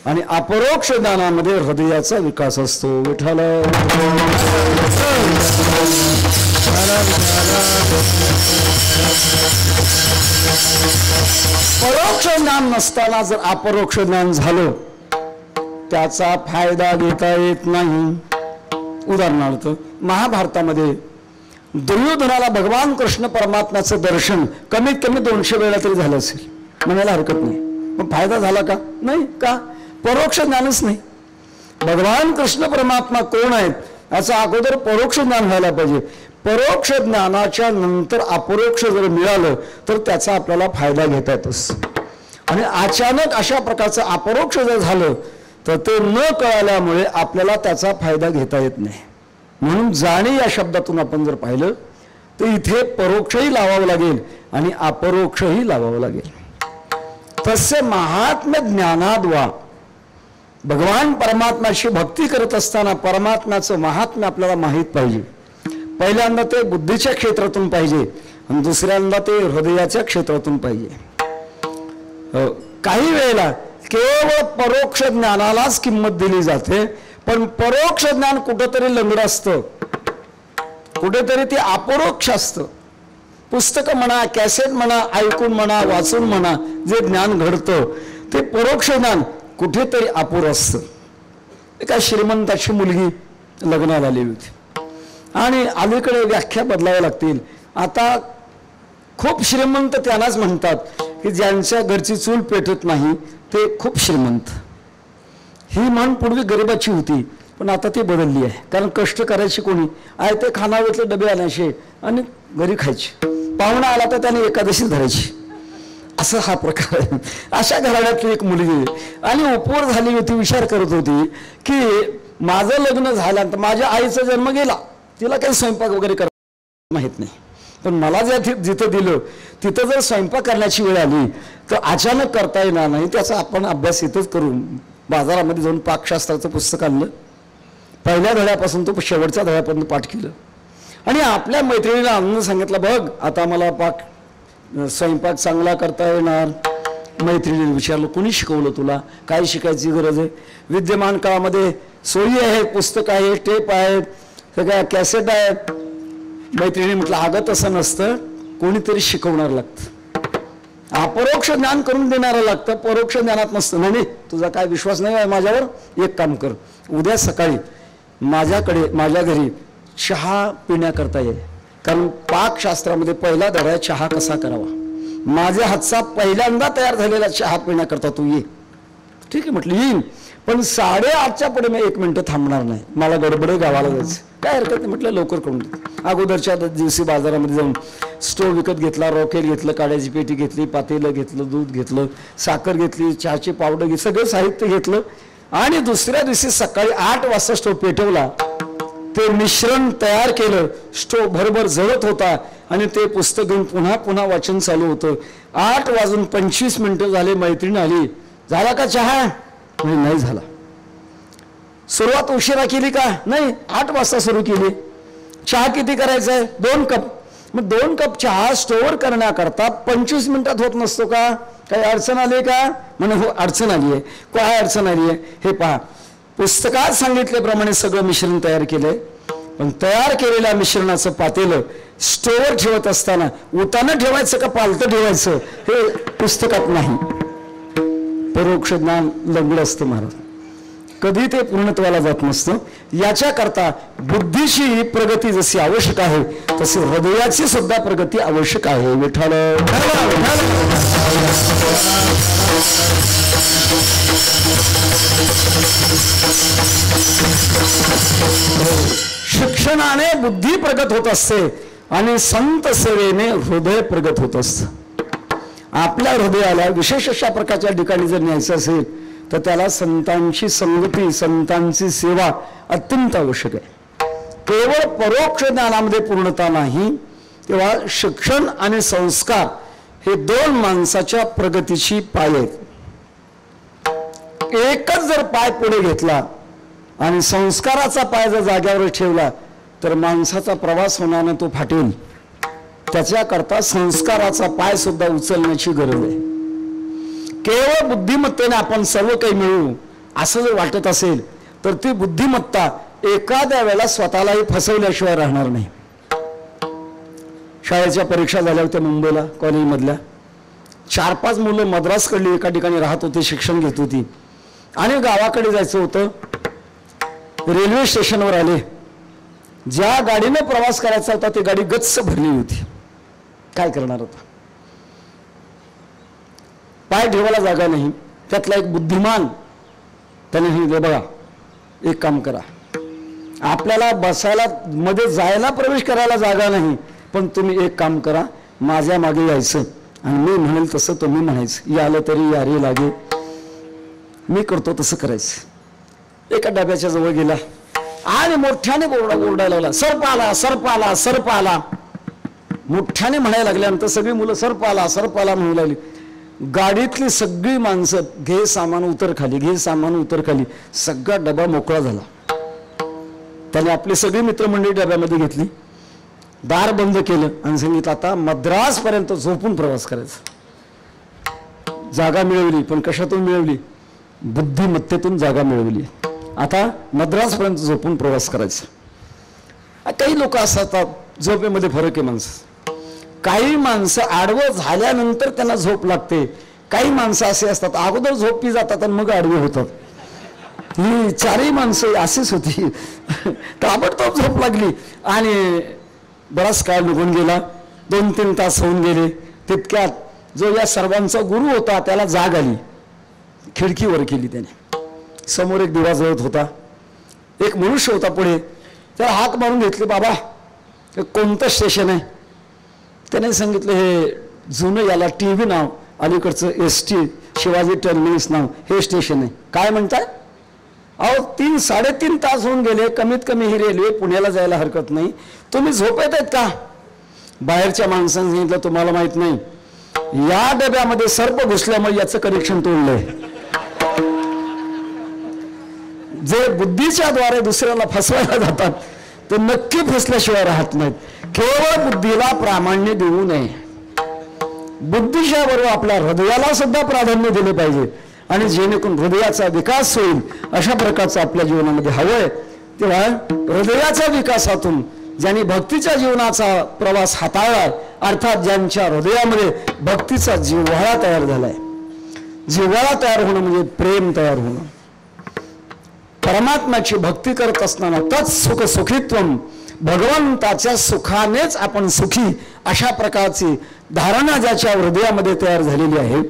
आणि अपरोक्ष ज्ञानामध्ये हृदयाचा विकास असतो. विठ्ठल परोक्ष ज्ञान नसताना जर अपरोक्ष ज्ञान झालं त्याचा फायदा घेता येत नाही. उदाहरणार्थ महाभारतामध्ये दुर्योधनाला भगवान कृष्ण परमात्म्याचं दर्शन कमीत कमी 200 वेळा तरी झालं असेल, म्हणायला हरकत नाही. पण फायदा झाला का? नाही. का? परोक्ष ज्ञानच नाही. भगवान कृष्ण परमात्मा कोण आहेत याचं अगोदर परोक्ष ज्ञान व्हायला पाहिजे. परोक्ष ज्ञानाच्या नंतर अपरोक्ष जर मिळालं तर त्याचा आपल्याला फायदा घेता येतोच. आणि अचानक अशा प्रकारचं अपरोक्ष जर झालं तर ते न कळाल्यामुळे आपल्याला त्याचा फायदा घेता येत नाही. म्हणून जाणे या शब्दातून आपण जर पाहिलं तर इथे परोक्षही लावावं लागेल आणि अपरोक्षही लावावं लागेल. तसे महात्म्य ज्ञानाद्वा भगवान परमात्म्याशी भक्ती करत असताना परमात्म्याचं महात्म्य आपल्याला माहीत पाहिजे. पहिल्यांदा ते बुद्धीच्या क्षेत्रातून पाहिजे आणि दुसऱ्यांदा ते हृदयाच्या क्षेत्रातून पाहिजे. काही वेळेला केवळ परोक्ष ज्ञानालाच किंमत दिली जाते, पण परोक्ष ज्ञान कुठंतरी लंगडं असतं, कुठेतरी ते अपरोक्ष असतं. पुस्तकं म्हणा, कॅसेट म्हणा, ऐकून म्हणा, वाचून म्हणा, जे ज्ञान घडतं ते परोक्ष ज्ञान कुठेतरी अपुरं असतं. एका श्रीमंताची मुलगी लग्नाला आली होती आणि अलीकडे व्याख्या बदलाव्या लागतील. आता खूप श्रीमंत त्यांनाच म्हणतात की ज्यांच्या घरची चूल पेटत नाही ते खूप श्रीमंत. ही म्हण पूर्वी गरिबाची होती, पण आता ती बदलली आहे. कारण कष्ट करायची कोणी आहे ते खानावरतले डबे आणायचे आणि घरी खायचे. पाहुणा आला तर त्याने एकादशी धरायची, असा हा प्रकार आहे. अशा घराण्यातली एक मुलगी आणि उपवर झाली होती. विचार करत होती की माझं लग्न झाल्यानंतर माझ्या आईचा जन्म गेला, तिला काही स्वयंपाक वगैरे करायला माहीत नाही, पण मला जिथं दिलं तिथं जर स्वयंपाक करण्याची वेळ आली तर अचानक करता येणार नाही. त्याचा आपण अभ्यास इथंच करून बाजारामध्ये जाऊन पाकशास्त्राचं पुस्तक आणलं. पहिल्या धड्यापासून तो शेवटच्या धड्यापर्यंत पाठ केलं आणि आपल्या मैत्रिणीला आणून सांगितलं, बघ आता मला स्वयंपाक चांगला करता येणार. मैत्रिणीने विचारलं, कुणी शिकवलं तुला, काय शिकायची गरज आहे? विद्यमान काळामध्ये सोयी आहेत, पुस्तक आहे, टेप आहेत, सगळ्या कॅसेट आहेत. मैत्रिणी म्हटलं, अगं तसं नसतं, कोणीतरी शिकवणार लागतं, अपरोक्ष ज्ञान करून देणारं लागतं, परोक्ष ज्ञानात नसतं. नाही, तुझा काय विश्वास नाही आहे माझ्यावर, एक काम कर, उद्या सकाळी माझ्या घरी चहा पिण्याकरता ये. कारण पाकशास्त्रामध्ये पहिला धडा चहा कसा करावा, माझ्या हातचा पहिल्यांदा तयार झालेला चहा पिण्याकरता तू ये. ठीक आहे म्हटलं, येईन, पण 8:30च्या पुढे मी 1 मिनिटं थांबणार नाही, मला गडबडे गावाला जायचं. काय हरकत नाही म्हटलं, लवकर करून दे. अगोदरच्या दिवशी बाजारामध्ये जाऊन स्टोव विकत घेतला, रॉकेल घेतलं, काड्याची पेटी घेतली, पातेलं घेतलं, दूध घेतलं, साखर घेतली, चहाची पावडर घेतली, सगळं साहित्य घेतलं आणि दुसऱ्या दिवशी सकाळी 8 वाजता स्टोव पेटवला. ते मिश्रण तयार केलं, स्टोव भरभर जळत होता आणि ते पुस्तक घेऊन पुन्हा पुन्हा वाचन चालू होतं. 8:25 झाले. मैत्रीण आली, झाला का चहा? नाही झाला. सुरुवात उशिरा केली का? नाही, 8 वाजता सुरू केली. चहा किती करायचा आहे? 2 कप. मग 2 कप चहा स्टोअर करण्याकरता 25 मिनिटात होत नसतो का? काही अडचण आली का? म्हणे हो अडचण आली आहे. काय अडचण आली आहे? हे पहा, पुस्तकात सांगितल्याप्रमाणे सगळं मिश्रण तयार केलंय, पण तयार केलेल्या मिश्रणाचं पातेलं स्टोअर ठेवत असताना उतानं ठेवायचं का पालतं ठेवायचं हे पुस्तकात नाही. परोक्ष ज्ञान लंगड असतं महाराज, कधी ते पूर्णत्वाला जात नसतं. याच्याकरता बुद्धीची प्रगती जशी आवश्यक आहे तशी हृदयाची सुद्धा प्रगती आवश्यक आहे. विठ्ठल शिक्षणाने बुद्धी प्रगत होत असते आणि संत सेवेने हृदय प्रगत होत असतं. आपल्या हृदयाला विशेष अशा प्रकारच्या ठिकाणी जर न्यायचं असेल तर त्याला संतांची संगती, संतांची सेवा अत्यंत आवश्यक आहे. केवळ परोक्ष ज्ञानामध्ये पूर्णता नाही, तेव्हा शिक्षण आणि संस्कार हे 2 माणसाच्या प्रगतीची पाय आहेत. एकच जर पाय पुढे घेतला आणि संस्काराचा पाय जर जाग्यावर ठेवला तर माणसाचा प्रवास होण्याने तो फाटेल. त्याच्याकरता संस्काराचा पाय सुद्धा उचलण्याची गरज आहे. केवळ बुद्धिमत्तेने आपण सर्व काही मिळवू असं जर वाटत असेल तर ती बुद्धिमत्ता एखाद्या वेळेला स्वतःलाही फसवल्याशिवाय राहणार नाही. शाळेच्या परीक्षा झाल्या होत्या मुंबईला, कॉलेजमधल्या 4-5 मुलं मद्रासकडली एका ठिकाणी राहत होती, शिक्षण घेत होती आणि गावाकडे जायचं होतं. रेल्वे स्टेशनवर आले. ज्या गाडीने प्रवास करायचा होता ती गाडी गच्च भरली होती. काय करणार होता? पाय ठेवायला जागा नाही. त्यातला एक बुद्धिमान त्याने सांगितलं, बघा एक काम करा, आपल्याला बसायला मध्ये जायला प्रवेश करायला जागा नाही, पण तुम्ही एक काम करा, माझ्या मागे यायचं आणि मी म्हणेल तसं तुम्ही म्हणायचं. यालं तरी यारी लागे, मी करतो तसं करायचं. एका डब्याच्या जवळ गेला आणि मोठ्याने ओरडायला लागला, सर्प आला, सर्प आला, सर्प आला. मोठ्याने म्हणायला लागल्यानंतर सगळी मुलं सर्प आला, सर्प आला म्हणू लागली. गाडीतली सगळी माणसं घे सामान उतर खाली, घे सामान उतर खाली. सगळा डबा मोकळा झाला. त्याने आपली सगळी मित्रमंडळी डब्यामध्ये घेतली दार बंद केलं आणि सांगितलं आता मद्रासपर्यंत झोपून प्रवास करायचा. जागा मिळवली, पण कशातून मिळवली? बुद्धिमत्तेतून जागा मिळवली. आता मद्रासपर्यंत झोपून प्रवास करायचा. काही लोक असतात झोपेमध्ये फरक आहे माणसं. काही माणसं आडवं झाल्यानंतर त्यांना झोप लागते, काही माणसं असे असतात अगोदर झोपी जातात आणि मग आडवे होतात. ही चारही माणसं अशीच होती. ताबडतोब झोप लागली आणि बराच काळ निघून गेला. 2-3 तास होऊन गेले. तितक्यात जो या सर्वांचा गुरु होता त्याला जाग आली. खिडकीवर केली त्याने. समोर एक दिवा जळत होता. एक मनुष्य होता पुढे. त्याला हाक मारून घेतले, बाबा हे कोणतं स्टेशन आहे? त्याने सांगितलं हे जुनं याला TV नाव, अलीकडचं ST शिवाजी टर्मिनस नाव हे स्टेशन आहे. काय म्हणताय? अहो 3-3.5 तास होऊन गेले, कमीत कमी ही रेल्वे पुण्याला जायला हरकत नाही, तुम्ही झोपेत आहेत का? बाहेरच्या माणसांनी सांगितलं तुम्हाला माहित नाही, या डब्यामध्ये सर्प घुसल्यामुळे याचं कनेक्शन तोडलंय. जे बुद्धीच्या द्वारे दुसऱ्याला फसवायला जातात ते नक्की फसल्याशिवाय राहत नाहीत. केवळ बुद्धीला प्रामाण्य देऊ नये. बुद्धीच्या बरोबर आपल्या हृदयाला सुद्धा प्राधान्य दिले पाहिजे आणि जेणेकरून हृदयाचा विकास होईल अशा प्रकारचं आपल्या जीवनामध्ये हवंय. तेव्हा हृदयाच्या विकासातून ज्यांनी भक्तीच्या जीवनाचा प्रवास हाताळला, अर्थात ज्यांच्या हृदयामध्ये भक्तीचा जिव्हाळा तयार झालाय. जिव्हाळा तयार होणं म्हणजे प्रेम तयार होणं. परमात्म्याची भक्ती करत असताना तत् सुख सुखीत्वम, भगवंताच्या सुखानेच आपण सुखी, अशा प्रकारची धारणा ज्याच्या हृदयामध्ये तयार झालेली आहे.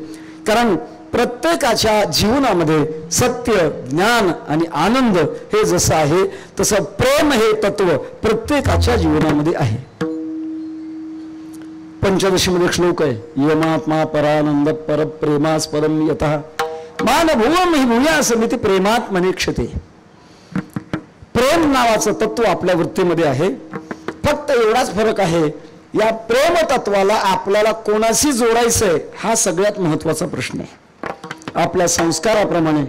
कारण प्रत्येकाच्या जीवनामध्ये सत्य, ज्ञान आणि आनंद हे जसं आहे तसं प्रेम हे तत्व प्रत्येकाच्या जीवनामध्ये आहे. पंचदशीमध्ये श्लोक आहे, यमात्मा परानंद परप्रेमास्पदम यतः मानभुवम हि भूयासमिति प्रेमात्मने क्षते. प्रेम नावाचं तत्व आपल्या वृत्तीमध्ये आहे. फक्त एवढाच फरक आहे, या प्रेम तत्वाला आपल्याला कोणाशी जोडायचंय हा सगळ्यात महत्वाचा प्रश्न आहे. आपल्या संस्काराप्रमाणे,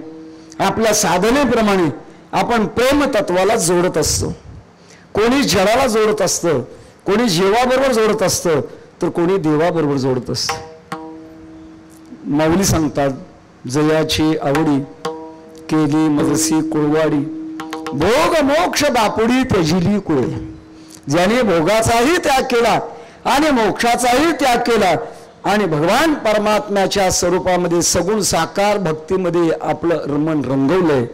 आपल्या साधनेप्रमाणे आपण प्रेम तत्वाला जोडत असतो. कोणी जडाला जोडत असतं, कोणी जीवाबरोबर जोडत असतं, तर कोणी देवाबरोबर जोडत असतं. माऊली सांगतात, जयाची आवडी केली मजसी कुळवाडी, भोग मोक्ष बापुडी त्यजिली कुळे. ज्याने भोगाचाही त्याग केला आणि मोक्षाचाही त्याग केला आणि भगवान परमात्म्याच्या स्वरूपामध्ये सगुण साकार भक्तीमध्ये आपलं मन रंगवलंय,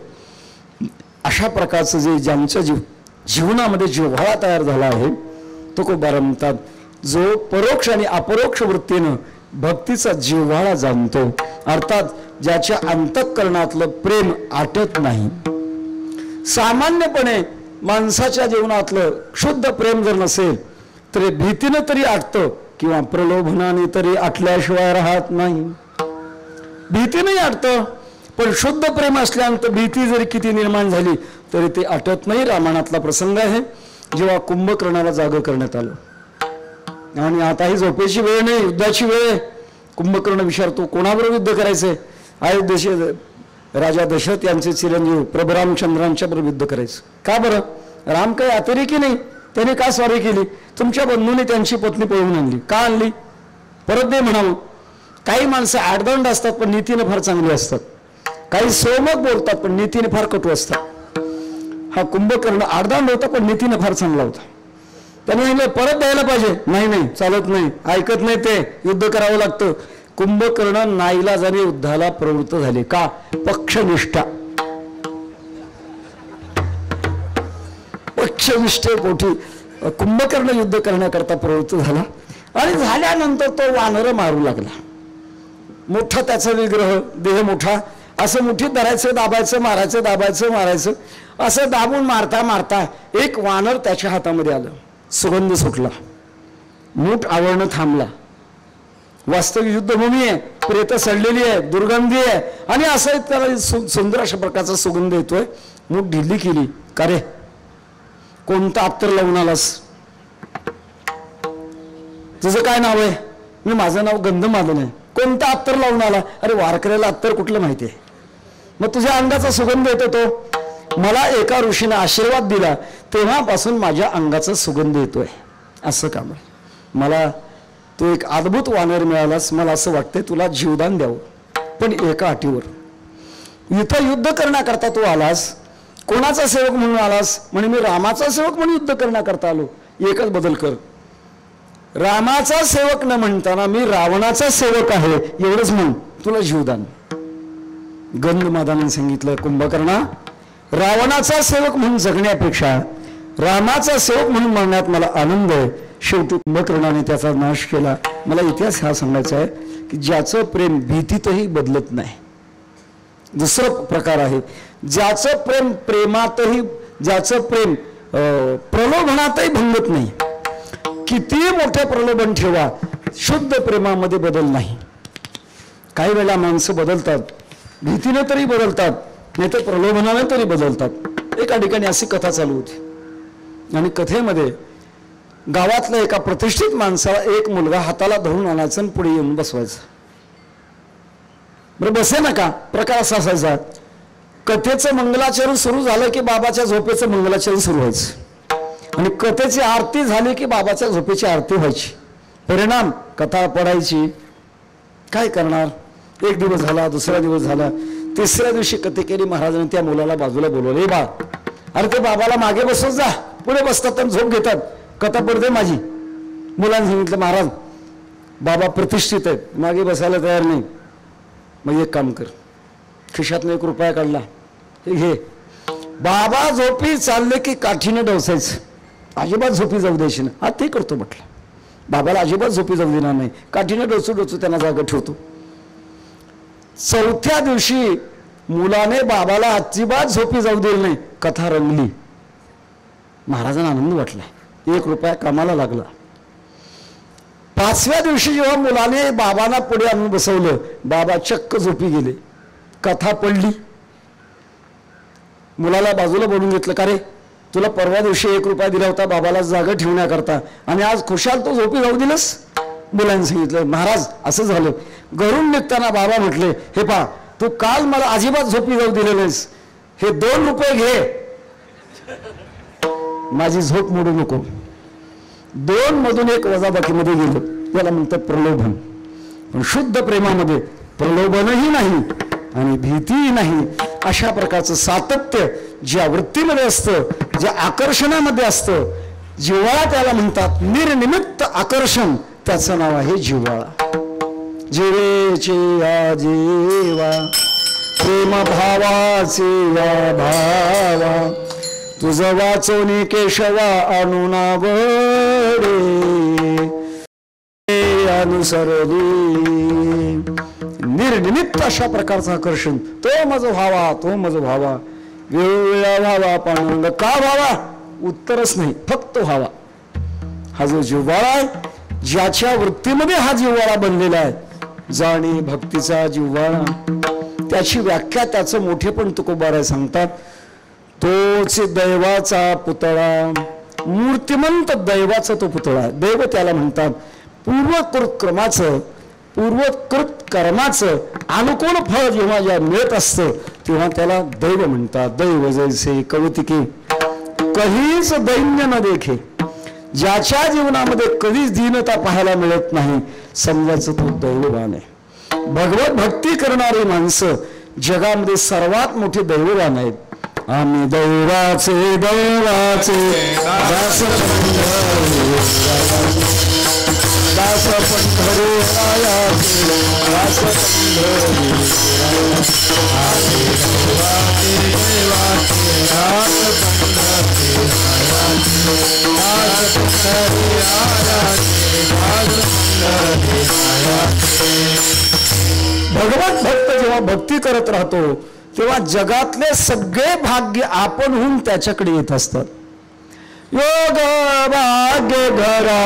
अशा प्रकारचं जे ज्यांच्या जीवनामध्ये जिव्हाळा तयार झाला आहे तो खूप म्हणतात, जो परोक्ष आणि अपरोक्ष वृत्तीनं भक्तीचा जिव्हाळा जाणतो, अर्थात ज्याच्या अंतःकरणातलं प्रेम आटत नाही. सामान्यपणे माणसाच्या जीवनातलं शुद्ध प्रेम जर नसेल तरी भीतीनं तरी आटतं किंवा प्रलोभनाने तरी आटल्याशिवाय राहत नाही. भीतीनंही आटतं, पण शुद्ध प्रेम असल्यानंतर भीती जरी किती निर्माण झाली तरी ते आटत नाही. रामायणातला प्रसंग आहे, जेव्हा कुंभकर्णाला जागं करण्यात आलं आणि आता ही झोपेची वेळ नाही, युद्धाची वेळ आहे. कुंभकर्ण विचारतो कोणाबरोबर युद्ध करायचंय? अयोध्येचे राजा दशरथ यांचे चिरंजीव प्रभू रामचंद्रांच्या बरोबर युद्ध करायचं. का बरं? राम काही अतिरेकी नाही, त्याने का स्वारी केली? तुमच्या बंधूने त्यांची पत्नी पळवून आणली. का आणली? परत दे म्हणावं. काही माणसं आडदंड असतात पण नीतीने फार चांगली असतात, काही सोमक बोलतात पण नीतीने फार कटू असतात. हा कुंभकर्ण आडदंड होता पण नीतीने फार चांगला होता. त्याने सांगितलं परत द्यायला पाहिजे. नाही नाही चालत नाही, ऐकत नाही, ते युद्ध करावं लागतं. कुंभकर्ण नाईलाजाने युद्धाला प्रवृत्त झाले. का? पक्षनिष्ठा. पक्षनिष्ठेपोटी कुंभकर्ण युद्ध करण्याकरता प्रवृत्त झाला आणि झाल्यानंतर तो वानर मारू लागला. मोठा त्याचा विग्रह, देह मोठा, असं मुठीत धरायचं, दाबायचं, मारायचं, दाबायचं, मारायचं, असं दाबून मारता मारता एक वानर त्याच्या हातामध्ये आलं. सुगंध सुटला, मूठ आवरणं थांबला. वास्तविक युद्धभूमी आहे, प्रेत सडलेली आहे, दुर्गंधी आहे आणि असं त्याला सुंदर अशा प्रकारचा सुगंध येतोय. मूठ ढिल्ली केली. का रे, कोणतं अत्तर लावून आलास? तुझं काय नाव आहे? मी माझं नाव गंधमादन आहे. कोणतं अत्तर लावून आला? अरे वारकऱ्याला अत्तर कुठलं माहिती आहे? मग तुझ्या अंगाचा सुगंध येतो तो. मला एका ऋषीने आशीर्वाद दिला तेव्हापासून माझ्या अंगाचा सुगंध येतोय. असं काम आहे. मला तो एक अद्भुत वानर मिळालास. मला असं वाटतंय तुला जीवदान द्यावं, पण एका अटीवर. इथं युद्ध करण्याकरता तू आलास, कोणाचा सेवक म्हणून आलास? म्हणे मी रामाचा सेवक म्हणून युद्ध करण्याकरता आलो. एकच बदल कर, रामाचा सेवक न म्हणताना मी रावणाचा सेवक आहे एवढंच म्हण, तुला जीवदान. गंधमादाने सांगितलं, कुंभकर्णा, रावणाचा सेवक म्हणून जगण्यापेक्षा रामाचा सेवक म्हणून म्हणण्यात मला आनंद आहे. शेवटी कुंभकर्णाने त्याचा नाश केला. मला इतिहास हा सांगायचा आहे की ज्याचं प्रेम भीतीतही बदलत नाही. दुसरा प्रकार आहे ज्याचं प्रेम प्रेमातही, ज्याचं प्रेम प्रलोभनातही भंगत नाही. किती मोठे प्रलोभन ठेवा, शुद्ध प्रेमामध्ये बदल नाही. काही वेळेला माणसं बदलतात, भीतीने तरी बदलतात, नाही तर प्रलोभनाने तरी बदलतात. एका ठिकाणी अशी कथा चालू होती आणि कथेमध्ये गावातल्या एका प्रतिष्ठित माणसाला एक मुलगा हाताला धरून आणायचा आणि पुढे येऊन बसवायचा. बरं बसे नका, प्रकार असा असायचा. कथेचं मंगलाचरण सुरू झालं की बाबाच्या झोपेचं मंगलाचरण सुरू व्हायचं आणि कथेची आरती झाली की बाबाच्या झोपेची आरती व्हायची. परिणाम कथा पडायची. काय करणार? एक दिवस झाला, दुसरा दिवस झाला, तिसऱ्या दिवशी कथेकेरी महाराजांनी त्या मुलाला बाजूला बोलवलं. ए बा, अरे ते बाबाला मागे बसत जा. पुढे बसतात आणि झोप घेतात, कथा पडते माझी. मुलांनी सांगितलं, महाराज बाबा प्रतिष्ठित आहेत, मागे बसायला तयार नाही. मग एक काम कर, खिशातनं ₹1 काढला, हे घे. बाबा झोपी चालले की काठीने डवसायचं, अजिबात झोपी जाऊ द्यायची ना. हा ते करतो म्हटलं. बाबाला अजिबात झोपी जाऊ देणार नाही, काठीने डोचू डोचू त्यांना जागा ठेवतो. चौथ्या दिवशी मुलाने बाबाला अजिबात झोपी जाऊ दिली नाही. कथा रंगली. महाराजांना आनंद वाटला, ₹1 कामाला लागला. 5व्या दिवशी जेव्हा मुलाने बाबांना पुढे आणून बसवलं, बाबा चक्क झोपी गेले. कथा पडली. मुलाला बाजूला बोलून घेतलं, का रे तुला परवा दिवशी ₹1 दिला होता बाबाला जागा ठेवण्याकरता आणि आज खुशाल तो झोपी जाऊ दिलंस? मुलांनी सांगितलं, महाराज असं झालं. घरून निघताना बाबा म्हटले, हे पा, तू काल मला अजिबात झोपी जाऊ दिले नाहीस, हे ₹2 घे, माझी झोप मोडू नको. 2 मधून 1 वजाबाकीमध्ये गेलं. याला म्हणतात प्रलोभन. पण शुद्ध प्रेमामध्ये प्रलोभनही नाही आणि भीतीही नाही. अशा प्रकारचं सातत्य ज्या वृत्तीमध्ये असतं, ज्या आकर्षणामध्ये असतं, जिव्हाळा त्याला म्हणतात. निर्निमित्त आकर्षण, त्याचं नाव आहे जिव्हाळा. जिवेचे या जीवा, प्रेम भावाचे या भावा, तुझं वाचवणी केशवा अनुनावडे अनुसरली. निर्निमित्त अशा प्रकारचं आकर्षण. तो मज व्हावा, तो मज व्हावा, वेळोवेळा व्हावा पांडुरंग. का व्हावा? उत्तरच नाही, फक्त व्हावा. हा जो जिव्हाळा आहे, ज्याच्या वृत्तीमध्ये हा जिव्हाळा बनलेला आहे, जाणी भक्तीचा जिव्हाळा, त्याची व्याख्या, त्याचं मोठेपण तुकोबाराय सांगतात. तोच दैवाचा पुतळा, मूर्तिमंत दैवाचा तो पुतळा. दैव त्याला म्हणतात. पूर्वकृत कर्माचं अनुकूल फळ जेव्हा ज्या मिळत असतं तेव्हा त्याला दैव म्हणतात. दैव जैसे कौतिके कधीच दैन्य न देखे. ज्याच्या जीवनामध्ये कधीच दीनता पाहायला मिळत नाही, समजायचं तो दैववान आहे. भगवत भक्ती करणारी माणसं जगामध्ये सर्वात मोठी दैववान आहेत. आम्ही दैवाचे दास पंढरी दास भगवत भक्त जेव्हा भक्ती करत राहतो तेव्हा जगातले सगळे भाग्य आपणहून त्याच्याकडे येत असतात. योग भाग्य घरा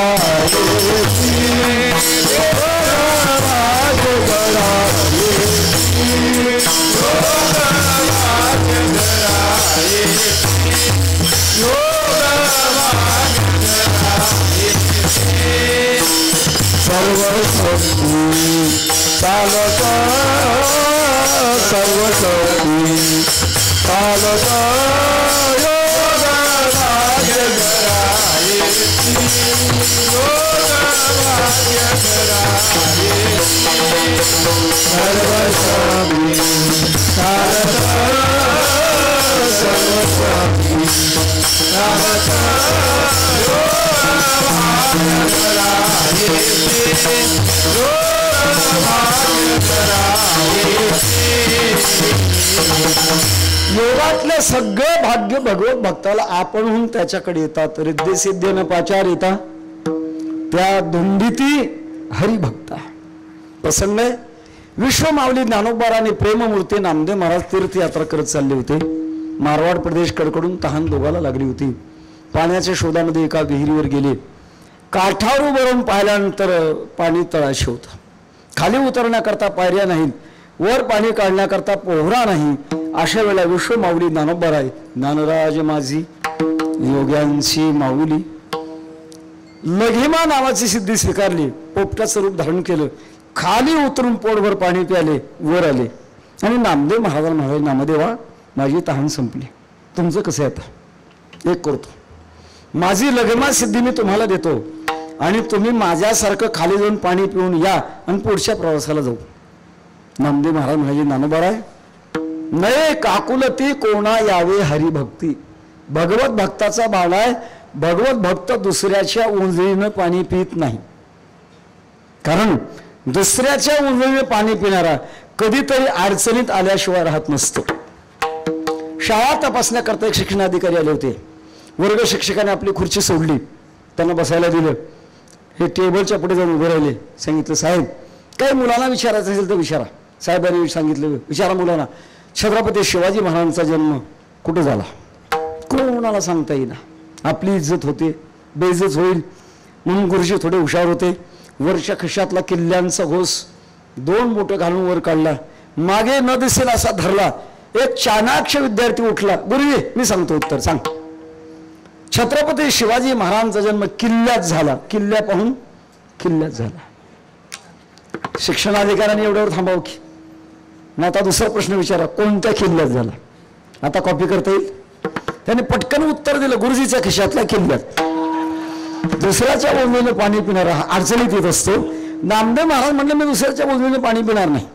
योगातलं सगळं भाग्य भगवत भक्ताला आपणहून त्याच्याकडे येतात. रिद्धी सिद्धी न पाचार येता त्या धुंडीती हरिभक्ता. प्रसंग आहे, विश्वमाऊली ज्ञानोबाराने प्रेममूर्ती नामदेव महाराज तीर्थयात्रा करत चालले होते. मारवाड प्रदेश कडकडून तहान दोघाला लागली होती. पाण्याच्या शोधामध्ये एका विहिरीवर गेले. काठावर उभं पाहिल्यानंतर पाणी तळाशी होतं. खाली उतरण्याकरता पायऱ्या नाहीत, वर पाणी काढण्याकरता पोहरा नाही. अशा वेळेला विश्वमाऊली ज्ञानोबाराय, ज्ञानराज माझी योग्यांची माऊली, लघिमा नावाची सिद्धी स्वीकारली. पोपटाचं रूप धारण केलं. खाली उतरून पोटभर पाणी प्याले, वर आले आणि नामदेव महाराज म्हणाले, नामदेवा माझी तहान संपली, तुमचं कसं आहे आता? एक करतो, माझी लघिमा सिद्धी मी तुम्हाला देतो आणि तुम्ही माझ्यासारखं खाली जाऊन पाणी पिऊन या आणि पुढच्या प्रवासाला जाऊ. नामदेव महाराज म्हणाले, ज्ञानोबाराय नये काकुलती कोणा यावे हरिभक्ती. भगवत भक्ताचा बाळ आहे. भगवत भक्त दुसऱ्याच्या उंजळीनं पाणी पित नाही. कारण दुसऱ्याच्या उंजळीनं पाणी पिणारा कधीतरी अडचणीत आल्याशिवाय राहत नसतो. शाळा तपासण्याकरता एक शिक्षणाधिकारी आले होते. वर्ग शिक्षकाने आपली खुर्ची सोडली, त्यांना बसायला दिलं. हे टेबलच्या पुढे जाऊन उभे राहिले. सांगितलं, साहेब काही मुलांना विचारायचं असेल तर विचारा. साहेबांनी सांगितलं, विचारा मुलांना, छत्रपती शिवाजी महाराजांचा जन्म कुठे झाला? कोणाला सांगता येईना. आपली इज्जत होते, बेइज्जत होईल म्हणून गुरुजी थोडे हुशार होते. वरच्या खिशातला किल्ल्यांचा घोस 2 बोटं घालून वर काढला, मागे न दिसेल असा धरला. एक चाणाक्ष विद्यार्थी उठला, गुरुजी मी सांगतो उत्तर, सांग. छत्रपती शिवाजी महाराजांचा जन्म किल्ल्यात झाला. किल्ल्या पाहून किल्ल्यात झाला. शिक्षणाधिकाऱ्यांनी एवढ्यावर थांबावं की? मग आता दुसरा प्रश्न विचारा, कोणत्या किल्ल्यात झाला? आता कॉपी करता येईल? त्याने पटकन उत्तर दिलं, गुरुजीच्या खिशातल्या किल्ल्यात. दुसऱ्याच्या बोलणीने पाणी पिणारा अडचणीत येत असतो. नामदेव महाराज म्हणले, मी दुसऱ्याच्या बोलणीने पाणी पिणार नाही.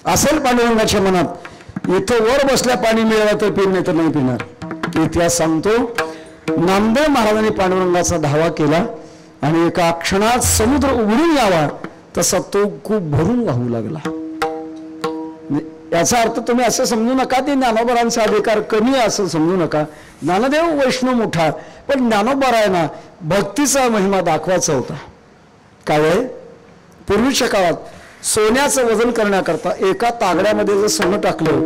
असेल पांडुरंगाच्या मनात, इथं वर बसल्या पाणी मिळालं तर पिन, नाही तर नाही पिणार. इतिहास सांगतो, नामदेव महाराजांनी पांडुरंगाचा धावा केला आणि एका क्षणात समुद्र उघडून यावा तसा तो खूप भरून वाहू लागला. याचा अर्थ तुम्ही असं समजू नका की ज्ञानोबारांचा अधिकार कमी आहे असं समजू नका. ज्ञानदेव वैष्णव मोठा, पण ज्ञानोबारायांना भक्तीचा महिमा दाखवायचा होता. काय आहे, पूर्वीच्या काळात सोन्याचं वजन करण्याकरता एका तागड्यामध्ये जर सोनं टाकलं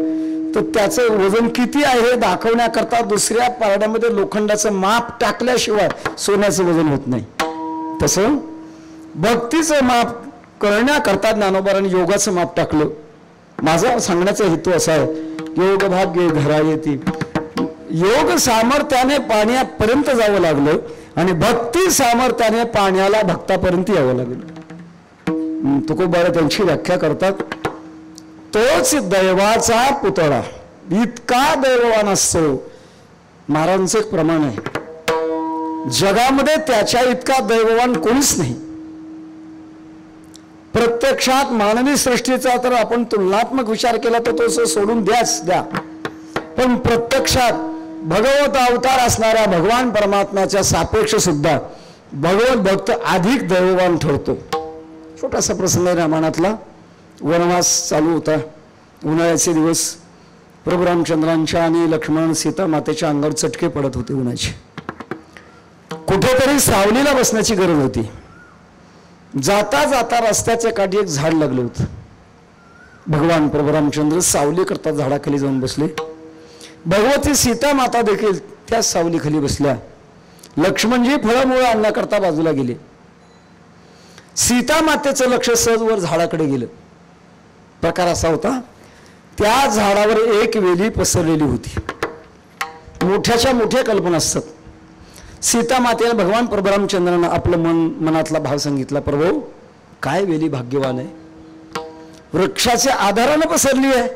तर त्याचं वजन किती आहे हे दाखवण्याकरता दुसऱ्या पारड्यामध्ये लोखंडाचं माप टाकल्याशिवाय सोन्याचं वजन होत नाही. तसं भक्तीचं माप करण्याकरता ज्ञानोबारांनी योगाचं माप टाकलं. माझा सांगण्याचा हेतू असा आहे, योग भाग्य घरा येते. योग सामर्थ्याने पाण्यापर्यंत जावं लागलं आणि भक्ती सामर्थ्याने पाण्याला भक्तापर्यंत यावं लागलं. तुकोबारा त्यांची व्याख्या करतात, तोच दैवाचा पुतळा इतका दैववान असतो. महाराजांचं एक प्रमाण आहे, जगामध्ये त्याच्या इतका दैववान कोणीच नाही. प्रत्यक्षात मानवी सृष्टीचा तर आपण तुलनात्मक विचार केला तर तो सोडून द्या, पण प्रत्यक्षात भगवत अवतार असणाऱ्या भगवान परमात्म्याच्या सापेक्ष सुद्धा भगवत भक्त अधिक दैववान ठरतो. छोटासा प्रसंग आहे रामायणातला. वनवास चालू होता, उन्हाळ्याचे दिवस. प्रभू रामचंद्रांच्या आणि लक्ष्मण सीता मातेच्या अंगावर चटके पडत होते उन्हाचे. कुठेतरी सावलीला बसण्याची गरज होती. जाता जाता रस्त्याच्या काठी एक झाड लागलं होतं. भगवान प्रभू रामचंद्र सावली करता झाडाखाली जाऊन बसले. भगवती सीता माता देखील त्या सावलीखाली बसल्या. लक्ष्मणजी फळमुळं आणण्याकरता बाजूला गेले. सीता मातेचं लक्ष सहज वर झाडाकडे गेलं. प्रकार असा होता, त्या झाडावर एक वेली पसरलेली होती. मोठ्याच्या मोठ्या कल्पना असतात. सीता मातेने भगवान प्रभू रामचंद्रांना आपलं मनातला भाव सांगितला, प्रभू काय वेली भाग्यवान आहे, वृक्षाच्या आधारानं पसरली आहे.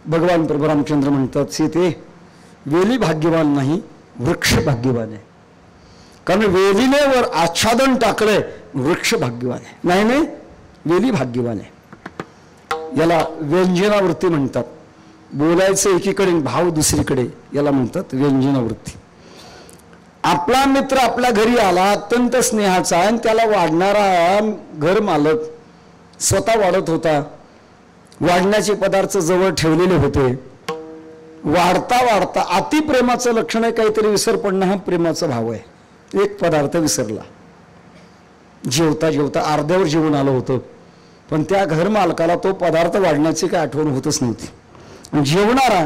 भगवान प्रभू रामचंद्र म्हणतात, सीते वेली भाग्यवान नाही, वृक्ष भाग्यवान आहे. कारण वेलीने वर आच्छादन टाकलंय, वृक्ष भाग्यवान आहे. नाही नाही, वेली भाग्यवान आहे. याला व्यंजनावृत्ती म्हणतात. बोलायचं एकीकडे, भाव दुसरीकडे, याला म्हणतात व्यंजनावृत्ती. आपला मित्र आपल्या घरी आला, अत्यंत स्नेहाचा, आणि त्याला वाढणारा घर मालक स्वतः वाढत होता. वाढण्याचे पदार्थ जवळ ठेवलेले होते. वाढता वाढता अतिप्रेमाचं लक्षण आहे, काहीतरी विसर पडणं हा प्रेमाचा भाव आहे. एक पदार्थ विसरला. जेवता जेवता अर्ध्यावर जेवण आलं होतं, पण त्या घर मालकाला तो पदार्थ वाढण्याची काही आठवण होतच नव्हती. जेवणारा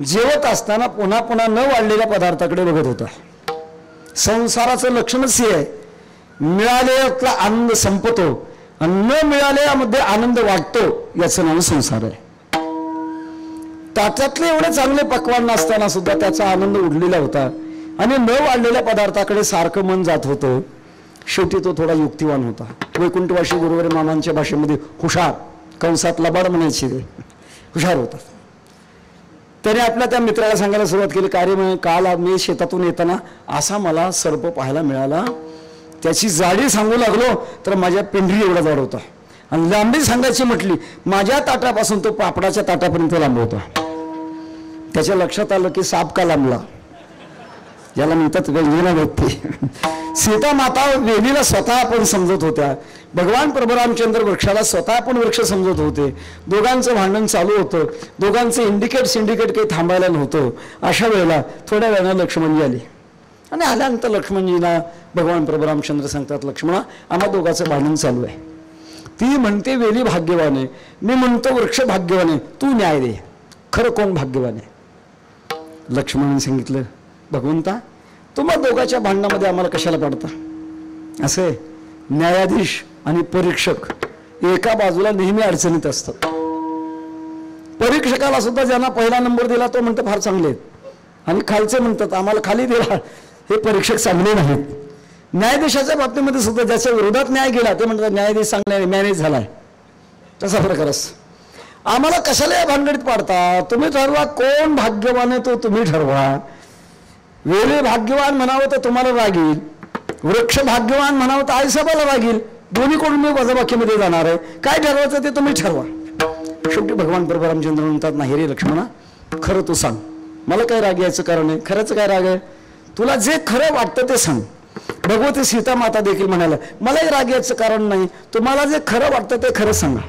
जेवत असताना पुन्हा पुन्हा न वाढलेल्या पदार्थाकडे बघत होता. संसाराचं लक्षणच हे आहे, मिळालेला आनंद संपतो आणि न मिळालेल्यामध्ये आनंद वाटतो, याचं नाव संसार आहे. ताटातले एवढे चांगले पक्वान असताना सुद्धा त्याचा आनंद उडलेला होता आणि न वाढलेल्या पदार्थाकडे सारखं मन जात होतं. शेवटी तो थोडा युक्तिवान होता. वैकुंठवासी गुरुवारी मामांच्या भाषेमध्ये हुशार, कंसात लबाड म्हणायचे, हुशार होता. त्याने आपल्या त्या मित्राला सांगायला सुरुवात केली, कार्य काल मी शेतातून येताना असा मला सर्प पाहायला मिळाला. त्याची जाडी सांगू लागलो तर माझ्या पिंढरी एवढा जाड होता, आणि लांबी सांगायची म्हटली माझ्या ताटापासून तो पापडाच्या ताटापर्यंत लांब होता. त्याच्या लक्षात आलं की साप का लांबला, याला म्हणतात व्यंजनावृत्ती. सीता माता वेलीला स्वतः आपण समजत होत्या. भगवान प्रभुरामचंद्र वृक्षाला स्वतः आपण वृक्ष समजत होते. दोघांचं भांडण चालू होतं, दोघांचं इंडिकेट सिंडिकेट काही थांबायला नव्हतं. अशा वेळेला थोड्या वेळानं लक्ष्मणजी आली, आणि आल्यानंतर लक्ष्मणजींना भगवान प्रभुरामचंद्र सांगतात, लक्ष्मणा आम्हा दोघांचं भांडण चालू आहे. ती म्हणते वेली भाग्यवान आहे, मी म्हणतो वृक्ष भाग्यवान आहे, तू न्याय दे, खरं कोण भाग्यवान आहे? लक्ष्मणाने सांगितलं, भगवंता तुम्हा दोघांच्या भांडणामध्ये आम्हाला कशाला पाडता? असे न्यायाधीश आणि परीक्षक एका बाजूला नेहमी अडचणीत असतात. परीक्षकाला सुद्धा ज्यांना पहिला नंबर दिला तो म्हणतो फार चांगले आहेत, आणि खालचे म्हणतात आम्हाला खाली दिला, हे परीक्षक चांगले नाहीत. न्यायाधीशाच्या बाबतीमध्ये सुद्धा ज्याच्या विरोधात न्याय गेला ते म्हणतात न्यायाधीश चांगला मॅनेज झालाय. तसा प्रकार असतो. आम्हाला कशाला या भानगडीत पाडता? तुम्ही ठरवा कोण भाग्यवान आहे, तो तुम्ही ठरवा. वेली भाग्यवान म्हणावं तर तुम्हाला राग येईल, वृक्ष भाग्यवान म्हणावं तर आईसाहेबाला राग येईल. दोन्ही कडून मी वजाबाकीमध्ये जाणार आहे. काय ठरवायचं ते तुम्ही ठरवा. शेवटी भगवान प्रभुरामचंद्र म्हणतात, नाही रे लक्ष्मणा, खरं तू सांग, मला काय राग यायचं कारण आहे? खरंच काय राग आहे? तुला जे खरं वाटतं ते सांग. भगवती सीता माता देखील म्हणाल्या, मलाही राग यायचं कारण नाही, तुम्हाला जे खरं वाटतं ते खरं सांगा.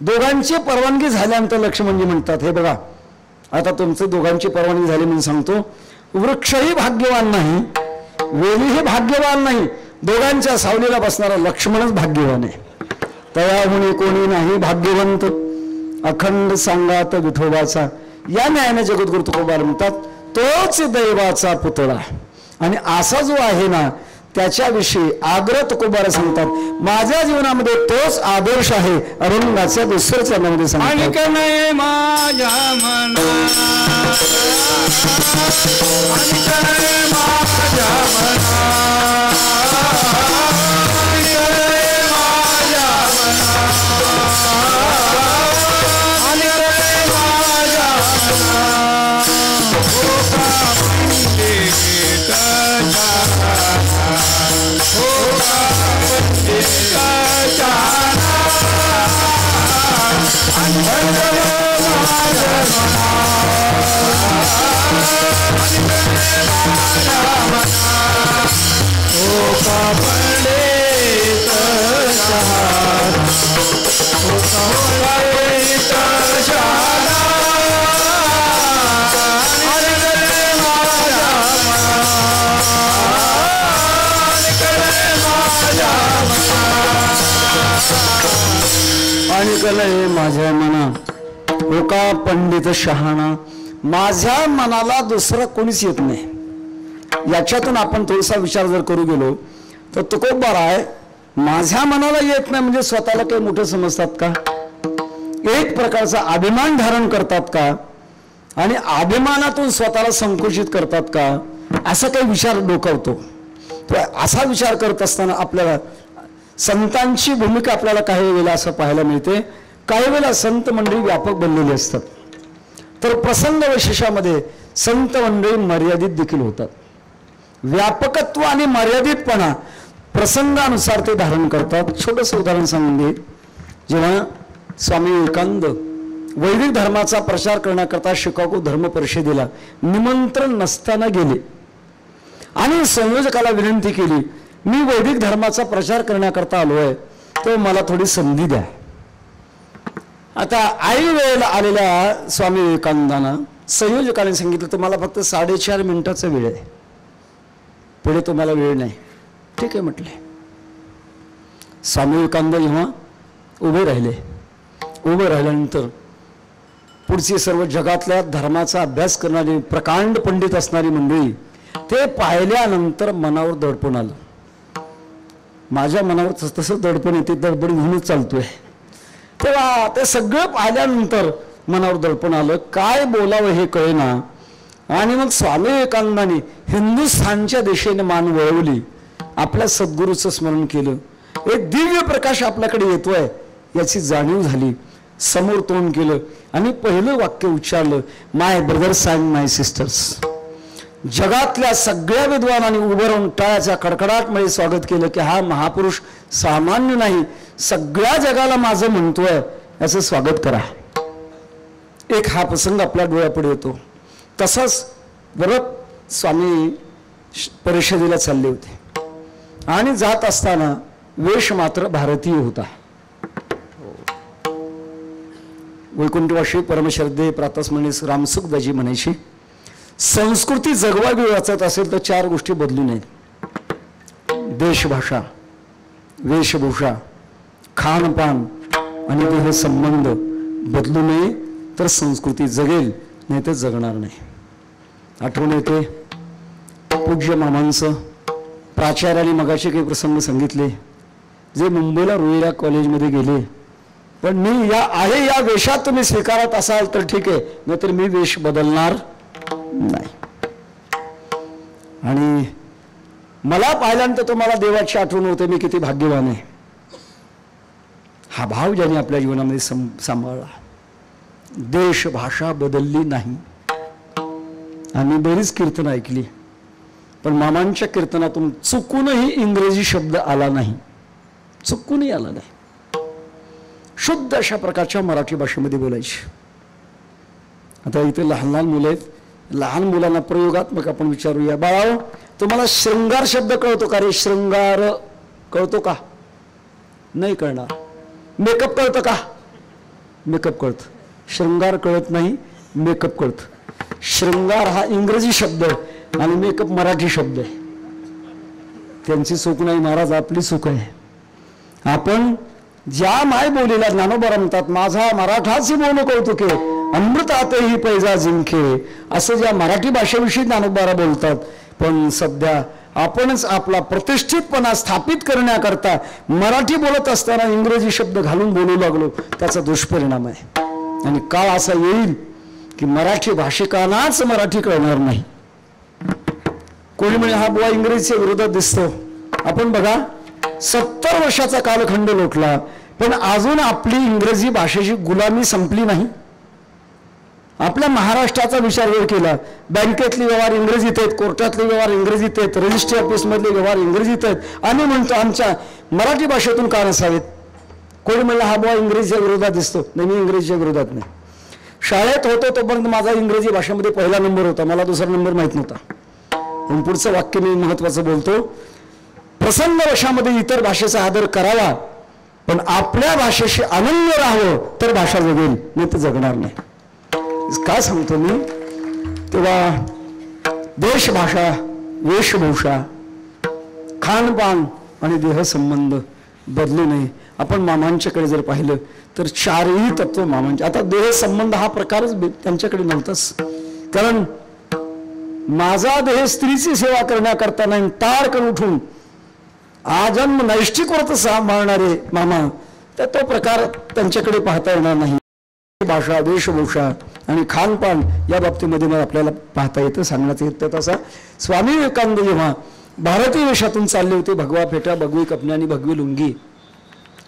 दोघांची परवानगी झाल्यानंतर लक्ष्मणजी म्हणतात, हे बघा आता तुमचं दोघांची परवानगी झाली म्हणून सांगतो, वृक्षही भाग्यवान नाही, वेलीही भाग्यवान नाही, दोघांच्या सावलीला बसणारा लक्ष्मणच भाग्यवान आहे. तयाहुनी कोणी नाही भाग्यवंत, अखंड सांगात विठोबाचा. या न्यायाने जगद्गुरु तुकोबा म्हणतात, तोच दैवाचा पुतळा. आणि असा जो आहे ना त्याच्याविषयी आग्रह तुकोबारा सांगतात, माझ्या जीवनामध्ये तोच आदर्श आहे. अरंगाच्या दुसऱ्या चरणामध्ये सांगतात, माझ्या मना आणि कलय माझ्या मना हो का पंडित शहाणा. माझ्या मनाला दुसरं कोणीच येत नाही. याच्यातून आपण थोडासा विचार जर करू गेलो तर तुकोबार आहे, माझ्या मनाला येत नाही म्हणजे स्वतःला काही मोठं समजतात का? एक प्रकारचा अभिमान धारण करतात का? आणि अभिमानातून स्वतःला संकुचित करतात का? असा काही विचार डोकावतो. असा विचार करत असताना आपल्याला संतांची भूमिका आपल्याला काही वेळेला असं पाहायला मिळते. काही वेळेला संत मंडळी व्यापक बनलेली असतात, तर प्रसंग विशेषामध्ये संत मंडळी मर्यादित देखील होतात. व्यापकत्व आणि मर्यादितपणा प्रसंगानुसार ते धारण करतात. छोटंसं उदाहरण सांगून दे. जेव्हा स्वामी विवेकानंद वैदिक धर्माचा प्रचार करण्याकरता शिकागो धर्म परिषदेला निमंत्रण नसताना गेले आणि संयोजकाला विनंती केली, मी वैदिक धर्माचा प्रचार करण्याकरता आलो आहे, तर मला थोडी संधी द्या. आता आई वेळेला आलेल्या स्वामी विवेकानंदांना संयोजकाने सांगितलं, तुम्हाला फक्त 4.5 मिनिटाचा वेळ आहे, पुढे तुम्हाला वेळ नाही. ठीक आहे म्हटले. स्वामी विवेकानंद जेव्हा उभे राहिले, उभे राहिल्यानंतर पुढची सर्व जगातल्या धर्माचा अभ्यास करणारी प्रकांड पंडित असणारी मंडळी ते पाहिल्यानंतर मनावर दडपण आलं. माझ्या मनावर तसं दडपण येते, दडपण घेऊनच चालतोय. तेव्हा ते सगळं पाहिल्यानंतर मनावर दडपण आलं, काय बोलावं हे कळेना. आणि मग स्वामी विवेकानंदांनी हिंदुस्थानच्या दिशेने मान वळवली, आपल्या सद्गुरूचं स्मरण केलं, एक दिव्य प्रकाश आपल्याकडे येतोय याची जाणीव झाली. समोर तोंड केलं आणि पहिलं वाक्य उच्चारलं, माय ब्रदर्स अँड माय सिस्टर्स. जगातल्या सगळ्या विद्वानांनी उभं राहून टाळ्याच्या कडकडाटमध्ये स्वागत केलं की हा महापुरुष सामान्य नाही, सगळ्या जगाला माझं म्हणतोय, याचं स्वागत करा. एक हा प्रसंग आपल्या डोळ्यापुढे येतो. तसाच परत स्वामी परिषदेला चालले होते आणि जात असताना वेश मात्र भारतीय होता. वैकुंठवाशी परमश्रद्धे प्रातस्मरणीय रामसुखदाजी म्हणायची, संस्कृती जगवावी वाचत असेल तर 4 गोष्टी बदलू नयेत: देशभाषा, वेशभूषा, खानपान आणि देह संबंध बदलू नये, तर संस्कृती जगेल, नाही तर जगणार नाही. आठवण येते पूज्य मामांचं. प्राचार्याने मगाशी काही प्रसंग सांगितले, जे मुंबईला रुईरा कॉलेजमध्ये गेले, पण मी या वेशात तुम्ही स्वीकारत असाल तर ठीक आहे, नाहीतर मी वेश बदलणार नाही. आणि मला पाहिल्यानंतर तुम्हाला देवाची आठवण होते, मी किती भाग्यवान आहे. हा भाव ज्याने आपल्या जीवनामध्ये सांभाळला. देश भाषा बदलली नाही. आम्ही बरीच कीर्तन ऐकली, पण मामांच्या कीर्तनातून चुकूनही इंग्रजी शब्द आला नाही, चुकूनही आला नाही. शुद्ध अशा प्रकारच्या मराठी भाषेमध्ये बोलायची. आता इथे लहान लहान मुलं आहेत, लहान मुलांना प्रयोगात्मक आपण विचारूया, बाळाओ तुम्हाला शृंगार शब्द कळतो का रे? शृंगार कळतो का? नाही कळणार. मेकअप कळतं का? मेकअप कळतं. शृंगार कळत नाही, मेकअप कळतं. शृंगार हा इंग्रजी शब्द आणि मेकअप मराठी शब्द आहे. त्यांची चूक नाही महाराज, आपली चूक आहे. आपण ज्या माय बोलीला ज्ञानोबा म्हणतात, माझा मराठाची बोल कौतुके अमृतातही पैजा जिंके, असं ज्या मराठी भाषेविषयी ज्ञानोबा बोलतात. पण सध्या आपणच आपला प्रतिष्ठितपणा स्थापित करण्याकरता मराठी बोलत असताना इंग्रजी शब्द घालून बोलू लागलो, त्याचा दुष्परिणाम आहे. आणि काळ असा येईल की मराठी भाषिकांनाच मराठी कळणार नाही. कोणी म्हणे हा बुवा इंग्रजीच्या विरोधात दिसतो. आपण बघा, 70 वर्षाचा कालखंड लोटला, पण अजून आपली इंग्रजी भाषेची गुलामी संपली नाही. आपल्या महाराष्ट्राचा विचार जर केला, बँकेतले व्यवहार इंग्रजीत आहेत, कोर्टातले व्यवहार इंग्रजीत आहेत, रजिस्ट्री ऑफिसमधले व्यवहार इंग्रजीत आहेत, आणि म्हणतो आमच्या मराठी भाषेतून का नसावेत? कोणी म्हणलं हा बुवा इंग्रजीच्या विरोधात दिसतो. नाही, मी इंग्रजीच्या विरोधात नाही. शाळेत होतो तोपर्यंत माझा इंग्रजी भाषेमध्ये पहिला नंबर होता, मला दुसरा नंबर माहीत नव्हता. पण पुढचं वाक्य मी महत्वाचं बोलतो, प्रसंगवशामध्ये इतर भाषेचा आदर करावा, पण आपल्या भाषेशी अनन्य राहावं, तर भाषा जगेल, नाही तर जगणार नाही. काय सांगतो मी? तेव्हा देशभाषा, वेशभूषा, खानपान आणि देहसंबंध बदलू नये. आपण मामांच्याकडे जर पाहिलं तर 4ही तत्व मामांचे. आता देहसंबंध हा प्रकारच त्यांच्याकडे नव्हताच, कारण माझा देह स्त्रीची सेवा करण्याकरता नाही, ताडकन उठून आजन्म नैष्ठिक व्रत सांभाळणारे मामा, तर तो प्रकार त्यांच्याकडे पाहता येणार नाही. भाषा, वेशभूषा आणि खानपान या बाबतीमध्ये मग आपल्याला पाहता येतं, सांगण्याचं येतं. तसा स्वामी विवेकानंद जेव्हा भारतीय वेशातून चालले होते, भगवा फेटा, भगवी कपनी आणि भगवी लुंगी,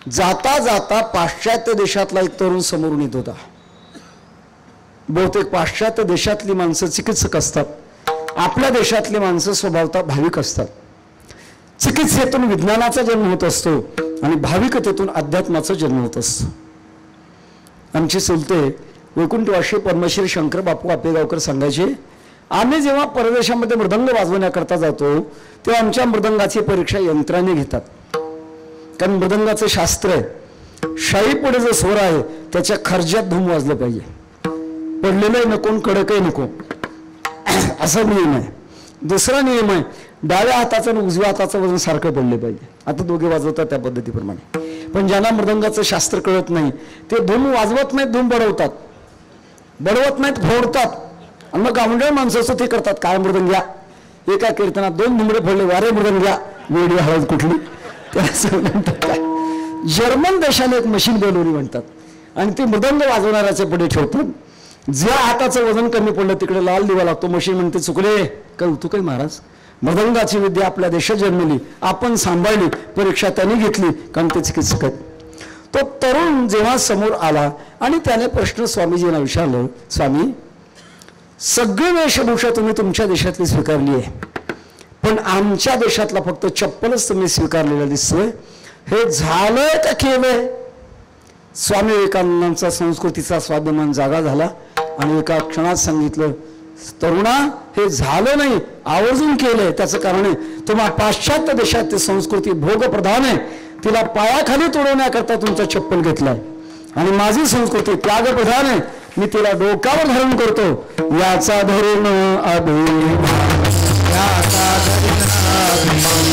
जाता जाता पाश्चात्य देशातला एक तरुण समोरून येत होता. बहुतेक पाश्चात्य देशातली माणसं चिकित्सक असतात आपल्या देशातली माणसं स्वभावतः भाविक असतात. चिकित्सेतून विज्ञानाचा जन्म होत असतो आणि भाविकतेतून अध्यात्माचा जन्म होत असतो. आमचे चुलते वैकुंठवासी पद्मश्री शंकर बापू आपेगावकर सांगायचे, आम्ही जेव्हा परदेशामध्ये मृदंग वाजवण्याकरता जातो तेव्हा आमच्या मृदंगाची परीक्षा यंत्राने घेतात. कारण मृदंगाचं शास्त्र आहे, शाई पुढे जो स्वर आहे त्याच्या खर्जात धूम वाजलं पाहिजे, पडलेलंही नको कडकही नको असा नियम आहे. दुसरा नियम आहे, डाव्या हाताचं आणि उजव्या हाताचं वजन सारखं पडले पाहिजे. आता दोघे वाजवतात त्या पद्धतीप्रमाणे. पण ज्यांना मृदंगाचं शास्त्र कळत नाही ते धूम वाजवत नाहीत, धूम बडवत नाहीत, फोडतात. आणि मग गावंढळ माणसं असं ते करतात, काय मृदंग्या, एका कीर्तनात 2 धुमडे फोडले, वारे मृदंग्या, वेडी हळद कुठली, त्या म्हणतात. काय जर्मन देशाने एक मशीन बनवली म्हणतात आणि ती मृदंग वाजवणाऱ्याचे पुढे ठेवतात. ज्या हाताचं वजन कमी पडलं तिकडे लाल दिवा लागतो. मशीन म्हणते, चुकले कौतुक आहे महाराज, मृदंगाची विद्या आपल्या देशात जन्मली, आपण सांभाळली, परीक्षा त्यांनी घेतली कारण ते चिकित्सक आहेत. तो तरुण जेव्हा समोर आला आणि त्याने प्रश्न स्वामीजींना विचारलं, स्वामी सगळी वेशभूषा तुम्ही तुमच्या देशातली स्वीकारली आहे, पण आमच्या देशातला फक्त चप्पलच तुम्ही स्वीकारलेला दिसतोय, हे झालंय का केलंय? स्वामी विवेकानंदांचा संस्कृतीचा स्वाभिमान जागा झाला आणि एका क्षणात सांगितलं, तरुणा हे झालं नाही, आवर्जून केलंय. त्याचं कारण आहे, तुम्हा पाश्चात्य देशात संस्कृती भोगप्रधान आहे, तिला पायाखाली तोडवण्याकरता तुमचा चप्पल घेतलाय, आणि माझी संस्कृती त्यागप्रधान आहे, मी तिला डोक्यावर धारण करतो. याचा धरून अभिमान, याचा धरून अभिमान,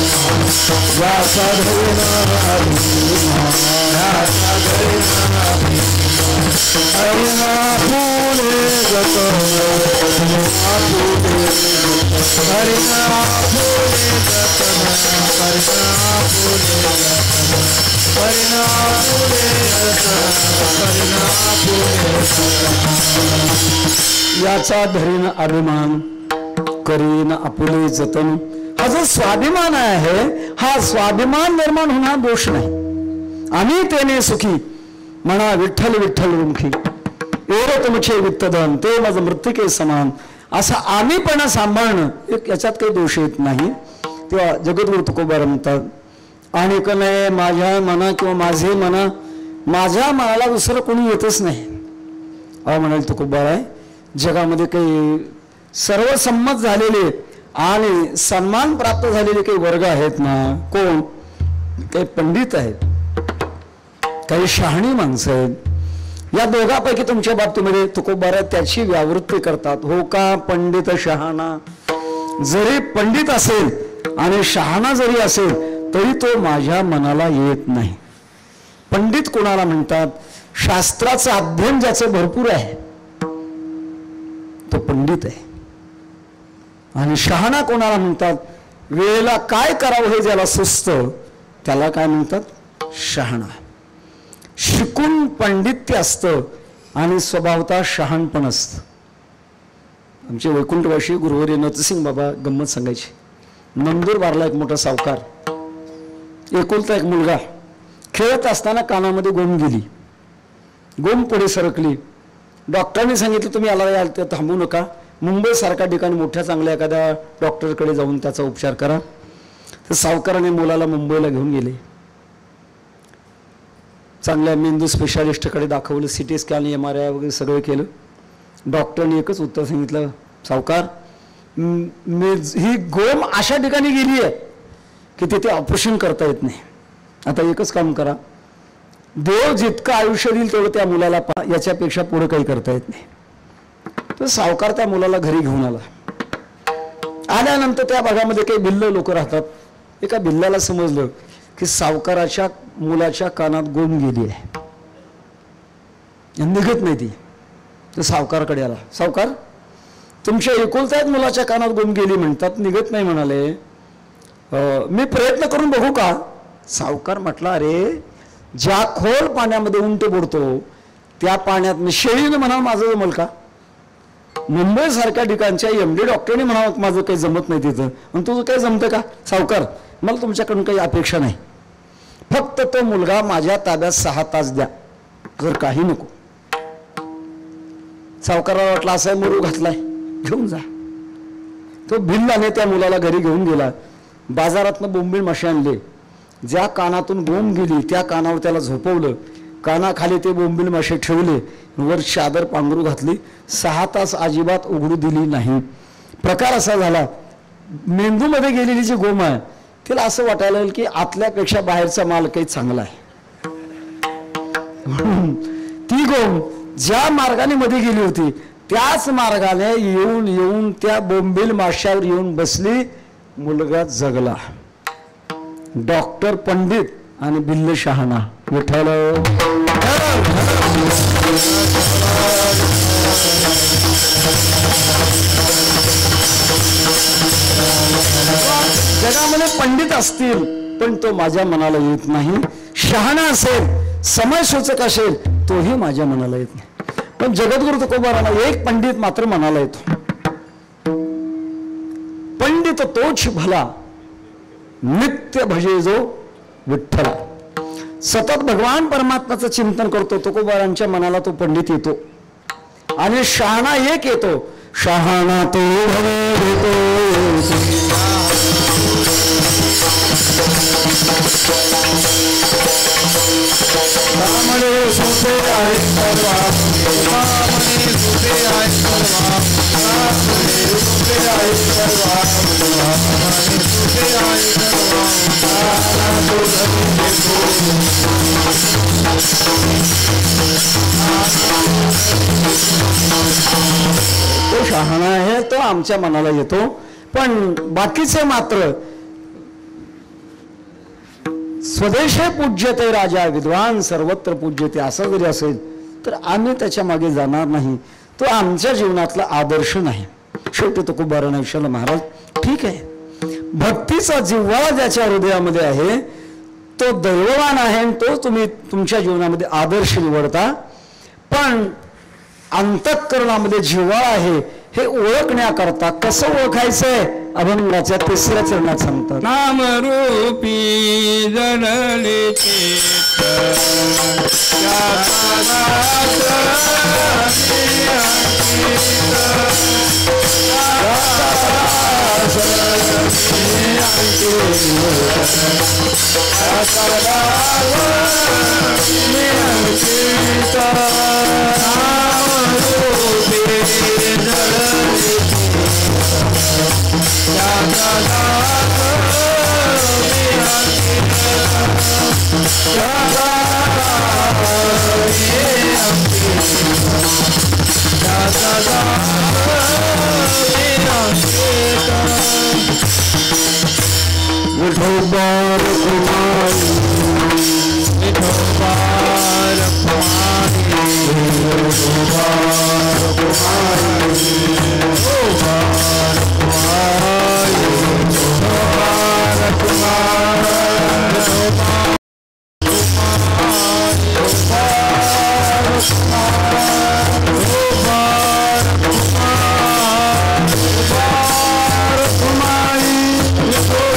याचा धरून अभिमान, याचा धरून अभिमान. हरिना फुले गत, हरिना फुले गत, हरिना फुले गत, हरिना फुले गत, हरिना फुले गत. याचा धरीन अभिमान, करीन आपुले जतन. हा जो स्वाभिमान आहे, हा स्वाभिमान निर्माण होणार दोष नाही. आम्ही तेने सुखी म्हणा विठ्ठल विठ्ठल रुमखी, एवढं तुमचे वित्तधन ते माझं मृत्तिके समान, असा आम्हीपणा सांभाळणं एक याच्यात काही दोष येत नाही. तेव्हा जगद्गुरु तुकोबा म्हणतात, आणि का नाही माझ्या मना किंवा माझे मना, माझ्या मनाला दुसरं कोणी येतच नाही. अहो म्हणाल तुकोबाराय, जगामध्ये काही सर्वसंमत झालेले आणि सन्मान प्राप्त झालेले काही वर्ग आहेत ना, कोण? काही पंडित आहेत, काही शहाणी माणसं आहेत. या दोघांपैकी तुमच्या बाबतीमध्ये तुकोबाराय त्याची व्यावृत्ती करतात. हो का पंडित शहाणा, जरी पंडित असेल आणि शहाणा जरी असेल तरी तो माझ्या मनाला येत नाही. पंडित कोणाला म्हणतात? शास्त्राचं अध्ययन ज्याचं भरपूर आहे तो पंडित आहे. आणि शहाणा कोणाला म्हणतात? वेळेला काय करावं हे ज्याला सुचतं त्याला काय म्हणतात? शहाणा. शिकून पंडित्य असतं आणि स्वभावतः शहाणपण असतं. आमचे वैकुंठवासी गुरुवर्य नरसिंग बाबा गंमत सांगायचे. नंदुरबारला एक मोठा सावकार, एकुलता एक मुलगा, खेळत असताना कानामध्ये गोम गेली, गोम पुढे सरकली. डॉक्टरांनी सांगितलं तुम्ही याला याल तर थांबू नका, मुंबईसारख्या ठिकाणी मोठ्या चांगल्या एखाद्या डॉक्टरकडे जाऊन त्याचा उपचार करा. तर सावकाराने मुलाला मुंबईला घेऊन गेले. चांगल्या मेंदू स्पेशालिस्टकडे दाखवलं, सिटी स्कॅन MRI वगैरे सगळं केलं. डॉक्टरने एकच उत्तर सांगितलं, सावकार ही गोम अशा ठिकाणी गेली आहे की तिथे ऑपरेशन करता येत नाही. आता एकच काम करा, देव जितकं आयुष्य देईल तेवढं त्या मुलाला याच्यापेक्षा पुढे काही करता येत नाही. तर सावकार त्या मुलाला घरी घेऊन आला. आल्यानंतर त्या भागामध्ये काही भिल्ल लोक राहतात. एका भिल्लाला समजलं की सावकाराच्या मुलाच्या कानात गोम गेली आहे, निघत नाही ती. तर सावकारकडे आला, सावकार तुमच्या एकुलता एक मुलाच्या कानात गोम गेली म्हणतात, निघत नाही म्हणाले, मी प्रयत्न करून बघू का? सावकार म्हटला, अरे ज्या खोल पाण्यामध्ये उंट बुडतो त्या पाण्यात मी शेळीने म्हणावं माझं जमल का? मुंबई सारख्या ठिकाणच्या MD डॉक्टरने म्हणावं माझं काही जमत नाही तिथं, पण तुझं काही जमतं का? सावकार मला तुमच्याकडून काही अपेक्षा नाही, फक्त तो मुलगा माझ्या ताब्यात 6 तास द्या, जर काही नको. सावकाराला वाटलं असा मुरू घातलाय, घेऊन जा. तो भिल्लाने त्या मुलाला घरी घेऊन गेला. बाजारातनं बोंबील मासे आणले. ज्या कानातून बोंब गेली त्या कानावर त्याला झोपवलं. कानाखाली ते बोंबील मासे ठेवले. वर चादर पांघरू घातली. 6 तास अजिबात उघडू दिली नाही. प्रकार असा झाला, मेंदूमध्ये गेलेली जी गोम आहे तिला असं वाटायला लागलं की आतल्यापेक्षा बाहेरचा माल काही चांगला आहे. ती गोम ज्या मार्गाने मध्ये गेली होती त्याच मार्गाने येऊन येऊन त्या बोंबील माशावर येऊन बसली. मुलगा जगला. डॉक्टर पंडित आणि बिल्ल शहाणा. विठ्ठल जगामध्ये पंडित असतील पण तो माझ्या मनाला येत नाही. शहाणा असेल, समय सूचक असेल, तोही माझ्या मनाला येत नाही. पण जगद्गुरु तुकोबाराला एक पंडित मात्र मनाला येतो. पंडित तोच भला, नित्य भजे जो विठ्ठला. सतत भगवान परमात्म्याचं चिंतन करतो. तुकोबारांच्या मनाला तो पंडित येतो. आणि शहाणा एक येतो. शहाणा तो भवे रामणे सुते आहे सर्वा, रामणे सुते आहे सर्वा, रामणे सुते आहे सर्वा, रामणे सुते आहे सर्वा, राम तो धरी तो शहाणा आहे, तो आमच्या मनाला येतो. पण बाकीचे मात्र स्वदेशे पूज्यते राजा विद्वान सर्वत्र पूज्यते असं जरी असेल तर आम्ही त्याच्या मागे जाणार नाही. तो आमच्या जीवनातला आदर्श नाही. शेवटी तुकोबाराने विचारलं, महाराज ठीक आहे, भक्तीचा जिव्हाळा ज्याच्या हृदयामध्ये आहे तो दैववान आहे आणि तो तुम्ही तुमच्या जीवनामध्ये आदर्श निवडता. पण अंतःकरणामध्ये जिव्हाळा आहे हे ओळखण्याकरता कसं ओळखायचंय अभंगाच्या 3ऱ्या चरणात सांगतात. नाम रूपी जडले चित्त विठोबार कुमारी, विठोबार कुमारी, विठोबार कुमारी, विठोबार कुमारी, विठोबार कुमारी, विठोबार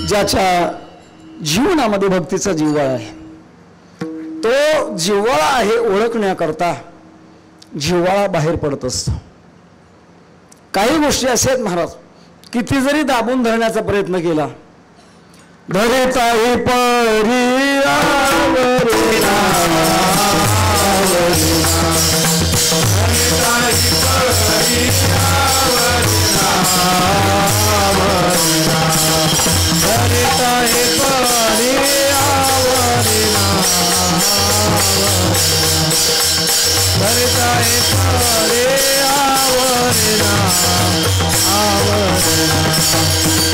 ज्याच्या जीवनामध्ये भक्तीचा जिव्हाळा आहे तो जिव्हाळा आहे ओळखण्याकरता जिव्हाळा बाहेर पडत असतो. काही गोष्टी असे आहेत महाराज, किती जरी दाबून धरण्याचा प्रयत्न केला, धरिताही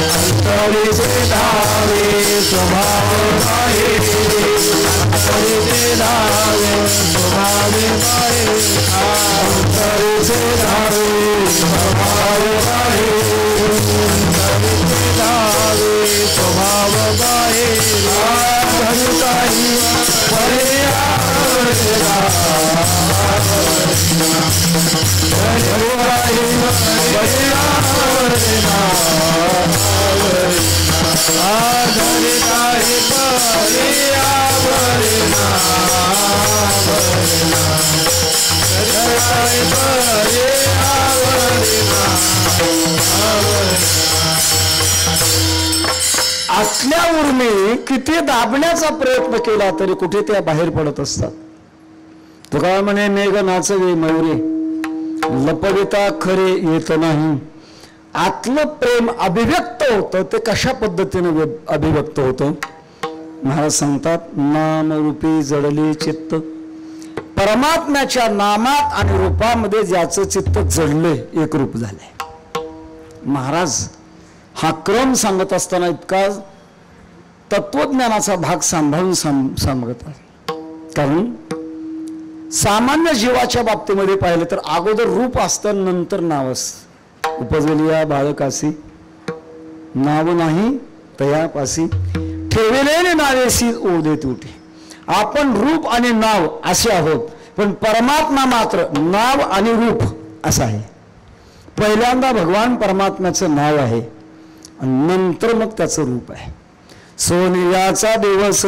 अंतरीचे धावे स्वभाव आहे, अंतरीचे धावे स्वभाव आहे, अंतरीचे धावे स्वभाव आहे, अंतरीचे धावे स्वभाव आहे. धरुताही परे आवडला, धरुताही परे आवडला, धरिताही परे आवडला, धरिताही परे आवडला. आतल्या उर्मी किती दाबण्याचा प्रयत्न केला तरी कुठे त्या बाहेर पडत असतात. तुका म्हणे मेघ नाचवे मयुरे, लपविता खरे येत नाही. आतलं प्रेम अभिव्यक्त होतं ते कशा पद्धतीने अभिव्यक्त होतं? महाराज सांगतात, नामरूपी जडले चित्त. परमात्म्याच्या नामात आणि रूपामध्ये ज्याचं चित्त जडले एक रूप झालंय. महाराज हा क्रम सांगत असताना इतका तत्वज्ञानाचा भाग सांभाळून सांगतात. कारण सामान्य जीवाच्या बाबतीमध्ये पाहिलं तर अगोदर रूप असतं, नंतर नाव असतं. उपजली या बाळकासी नाव नाही तयापासी, ठेवलेले नावेसी ओढे तुटे. आपण रूप आणि नाव असे आहोत, पण परमात्मा मात्र नाव आणि रूप असं आहे. पहिल्यांदा भगवान परमात्म्याचं नाव आहे आणि नंतर मग त्याचं रूप आहे. सोनियाचा दिवस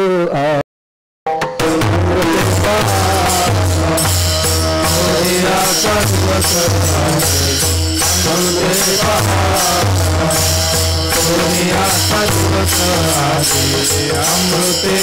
अमृते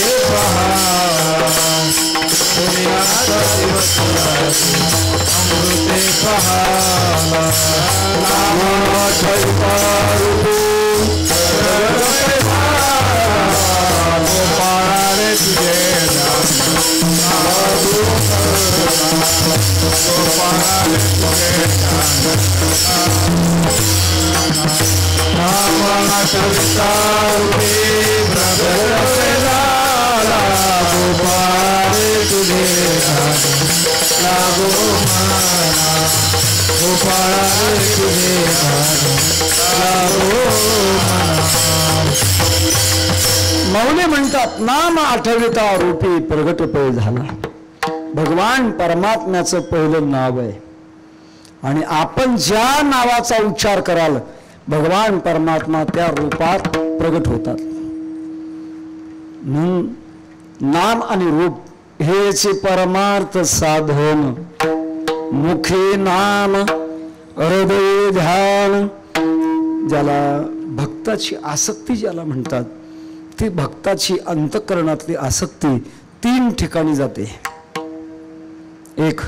मौने म्हणतात, नाम आठविता रूपी प्रगट पै झाला. भगवान परमात्म्याचं पहिलं नाव आहे आणि आपण ज्या नावाचा उच्चार कराल भगवान परमात्मा त्या रूपात प्रगट होतात. नाम आणि रूप हेचे परमार्थ साधन. मुखे नाम हृदय ध्यान. ज्याला भक्ताची आसक्ती ज्याला म्हणतात, ती भक्ताची अंतःकरणातली आसक्ती 3 ठिकाणी जाते. एक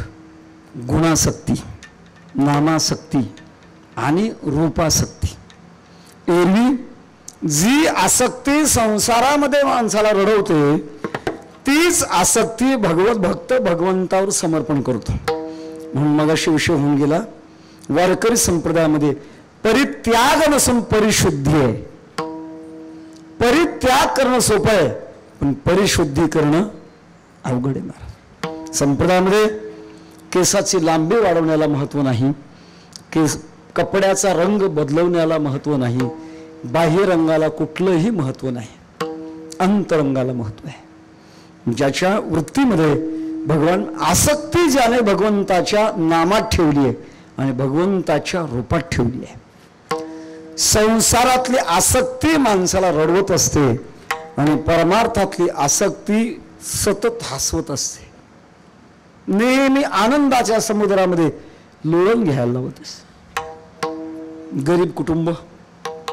गुणासक्ती, नामासक्ती आणि रूपासक्ती. एरवी जी आसक्ती संसारामध्ये माणसाला रडवते तीच आसक्ती भगवत भक्त भगवंतावर समर्पण करतो. म्हणून मगाशी विषय होऊन गेला, वारकरी संप्रदायामध्ये परित्याग नसून परिशुद्धी आहे. परित्याग करणं सोपं आहे, पण परिशुद्धी करणं अवघड आहे. संप्रदायामध्ये केसाची लांबी वाढवण्याला महत्व नाही, कपड्याचा रंग बदलवण्याला महत्व नाही, बाह्य रंगाला कुठलंही महत्व नाही, अंतरंगाला महत्व आहे. ज्याच्या वृत्तीमध्ये भगवान आसक्ती ज्याने भगवंताच्या नामात ठेवली आहे आणि भगवंताच्या रूपात ठेवली आहे. संसारातली आसक्ती माणसाला रडवत असते आणि परमार्थातली आसक्ती सतत हसवत असते. नेहमी आनंदाच्या समुद्रामध्ये लोळण घ्यायला लावतेस. गरीब कुटुंब,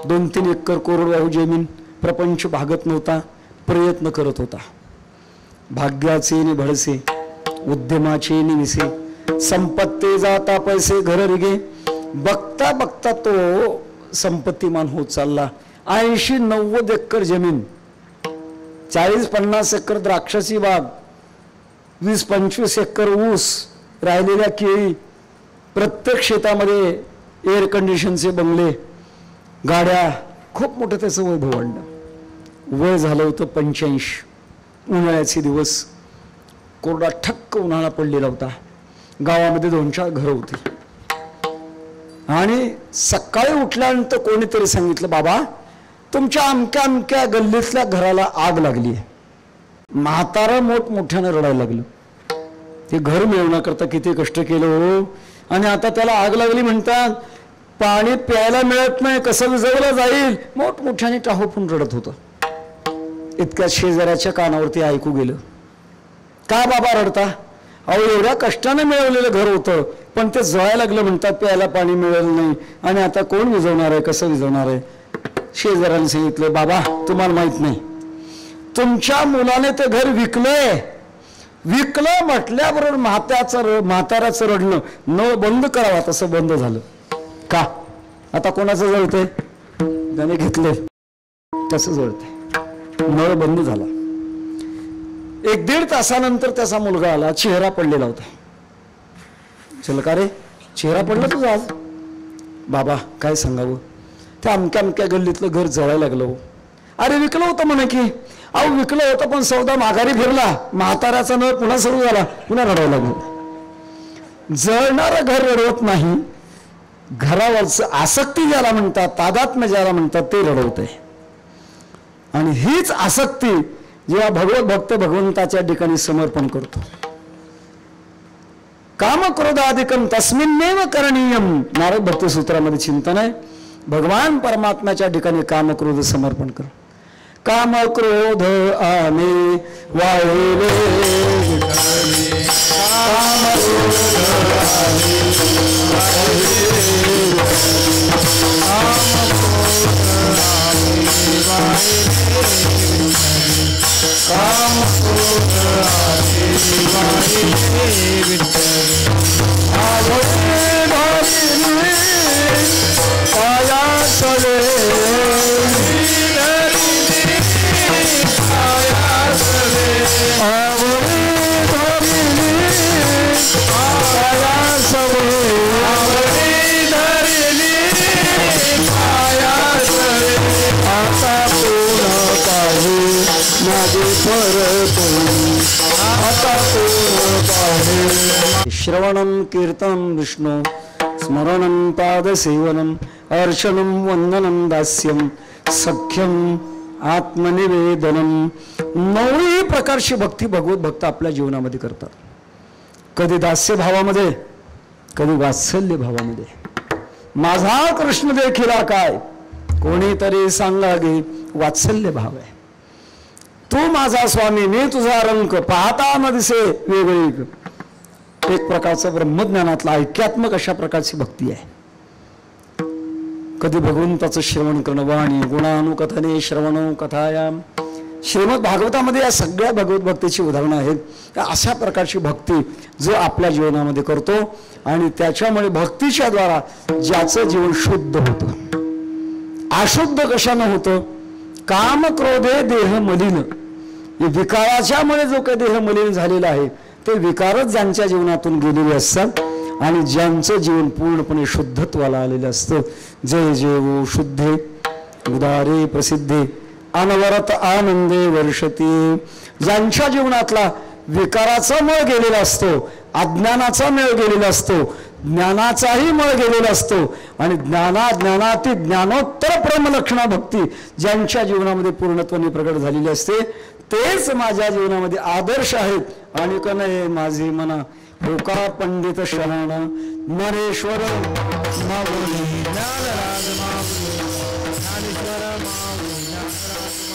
2-3 एकर कोरडवाहू जमीन, प्रपंच भागत नव्हता, प्रयत्न करत होता. भाग्याचे नि भडसे, उद्यमाचे नि विसे, संपत्ती जाता पैसे घर रिगे. बघता बघता तो संपत्तीमान होत चालला. 80-90 एकर जमीन, 40-50 एकर द्राक्षाची बाग, 20-25 एकर ऊस, राहिलेल्या केळी, प्रत्येक शेतामध्ये एअर कंडिशनचे बंगले, गाड्या, खूप मोठं त्याचं वैभव वाढलं. वय झालं होतं 85. उन्हाळ्याचे दिवस, कोरडा ठक्क उन्हाळा पडलेला होता. गावामध्ये 2-4 घरं होती. आणि सकाळी उठल्यानंतर कोणीतरी सांगितलं, बाबा तुमच्या अमक्या अमक्या गल्लीतल्या घराला आग लागली आहे. म्हातारं मोठमोठ्यानं रडायला लागलं. ते घर मिळवण्याकरता किती कष्ट केलं हो, आणि आता त्याला आग लागली म्हणतात. पाणी प्यायला मिळत नाही, कसं विझवलं जाईल, मोठमोठ्याने टाहोपून रडत होतं. इतक्या शेजाऱ्याच्या कानावरती ऐकू गेलं, का बाबा रडता? अहो एवढ्या कष्टाने मिळवलेलं घर होतं, पण ते जळायला लागलं म्हणतात, प्यायला पाणी मिळालं नाही, आणि आता कोण विझवणार आहे, कसं विझवणार आहे? शेजाऱ्याने सांगितलं, बाबा तुम्हाला माहित नाही, तुमच्या मुलाने ते घर विकलंय. विकलं म्हटल्याबरोबर म्हाताऱ्याचं रडणं नळ बंद करावा तसं बंद झालं. का? आता कोणाचं जळतंय? त्याने घेतलंय तसं जळतंय. नळ बंद झाला. 1-1.5 तासानंतर त्याचा मुलगा आला. चेहरा पडलेला होता. चल का रे, चेहरा पडला तुझा आज? बाबा काय सांगावं, त्या अमक्या अमक्या गल्लीतलं घर जळायला लागलं. अरे विकलं होतं म्हणे की. अहो विकलं होतं, पण सौदा माघारी फिरला, म्हाताऱ्याचा नळ पुन्हा सुरू झाला, पुन्हा रडायला लागलं. जळणारं घर रडवत नाही, घरावरचं आसक्ती ज्याला म्हणतात, तादात्म्य ज्याला म्हणतात, ते रडवतंय. आणि हीच आसक्ती जेव्हा भगवत भक्त भगवंताच्या ठिकाणी समर्पण करतो. काम क्रोधाधिकम तस्मिन्नेव करणीयम, नारद भक्ती सूत्रामध्ये चिंतन आहे. भगवान परमात्म्याच्या ठिकाणी काम क्रोध समर्पण कर. काम क्रोध आने वाहिले, काम क्रोध आने वाहिले, काम क्रोध आने वाहिले, आवडे भाविले पाया चले, श्रवणं कीर्तनं विष्णु स्मरणं पादसेवनं अर्चनं वंदनं दास्यं सख्यं आत्मनिवेदनं. 9 प्रकारची भक्ती भगवत भक्त आपल्या जीवनामध्ये करतात. कधी दास्य भावामध्ये, कधी वात्सल्य भावामध्ये. माझा कृष्ण देखील काय, कोणीतरी सांगा गे, वात्सल्य भाव आहे. तू माझा स्वामी, मी तुझा रंक, पाहता न दिसे वेगळी. एक प्रकारचं ब्रह्मज्ञानातला ऐक्यात्मक अशा प्रकारची भक्ती आहे. कधी भगवंताचं श्रवण करणं, वाणी गुणानुकथने श्रवणो कथायाम. श्रीमद भागवतामध्ये या सगळ्या भगवत भक्तीची उदाहरणं आहेत. अशा प्रकारची भक्ती जो आपल्या जीवनामध्ये करतो, आणि त्याच्यामुळे भक्तीच्या द्वारा ज्याचं जीवन शुद्ध होतं. अशुद्ध कशानं होतं? काम क्रोधे देह मलिन. विकाराच्यामुळे जो काही देह मलिन झालेला आहे, ते विकारच ज्यांच्या जीवनातून गेलेले असतात, आणि ज्यांचं जीवन पूर्णपणे शुद्धत्वाला आलेलं असतं. जय जय वो शुद्धे उदारे प्रसिद्धे अनवरत आनंदे वर्षती. ज्यांच्या जीवनातला विकाराचा मळ गेलेला असतो, अज्ञानाचा मेळ गेलेला असतो, ज्ञानाचाही मळ गेलेला असतो, आणि ज्ञानाती ज्ञानोत्तर परमलक्षणा भक्ती ज्यांच्या जीवनामध्ये पूर्णत्वाने प्रकट झालेली असते, तेच माझ्या जीवनामध्ये आदर्श आहेत. आणि कनये माझे मना होका पंडित शरण नरेश्वर माऊली ज्ञानराज माऊली ज्ञानेश्वर माऊली ज्ञानराज.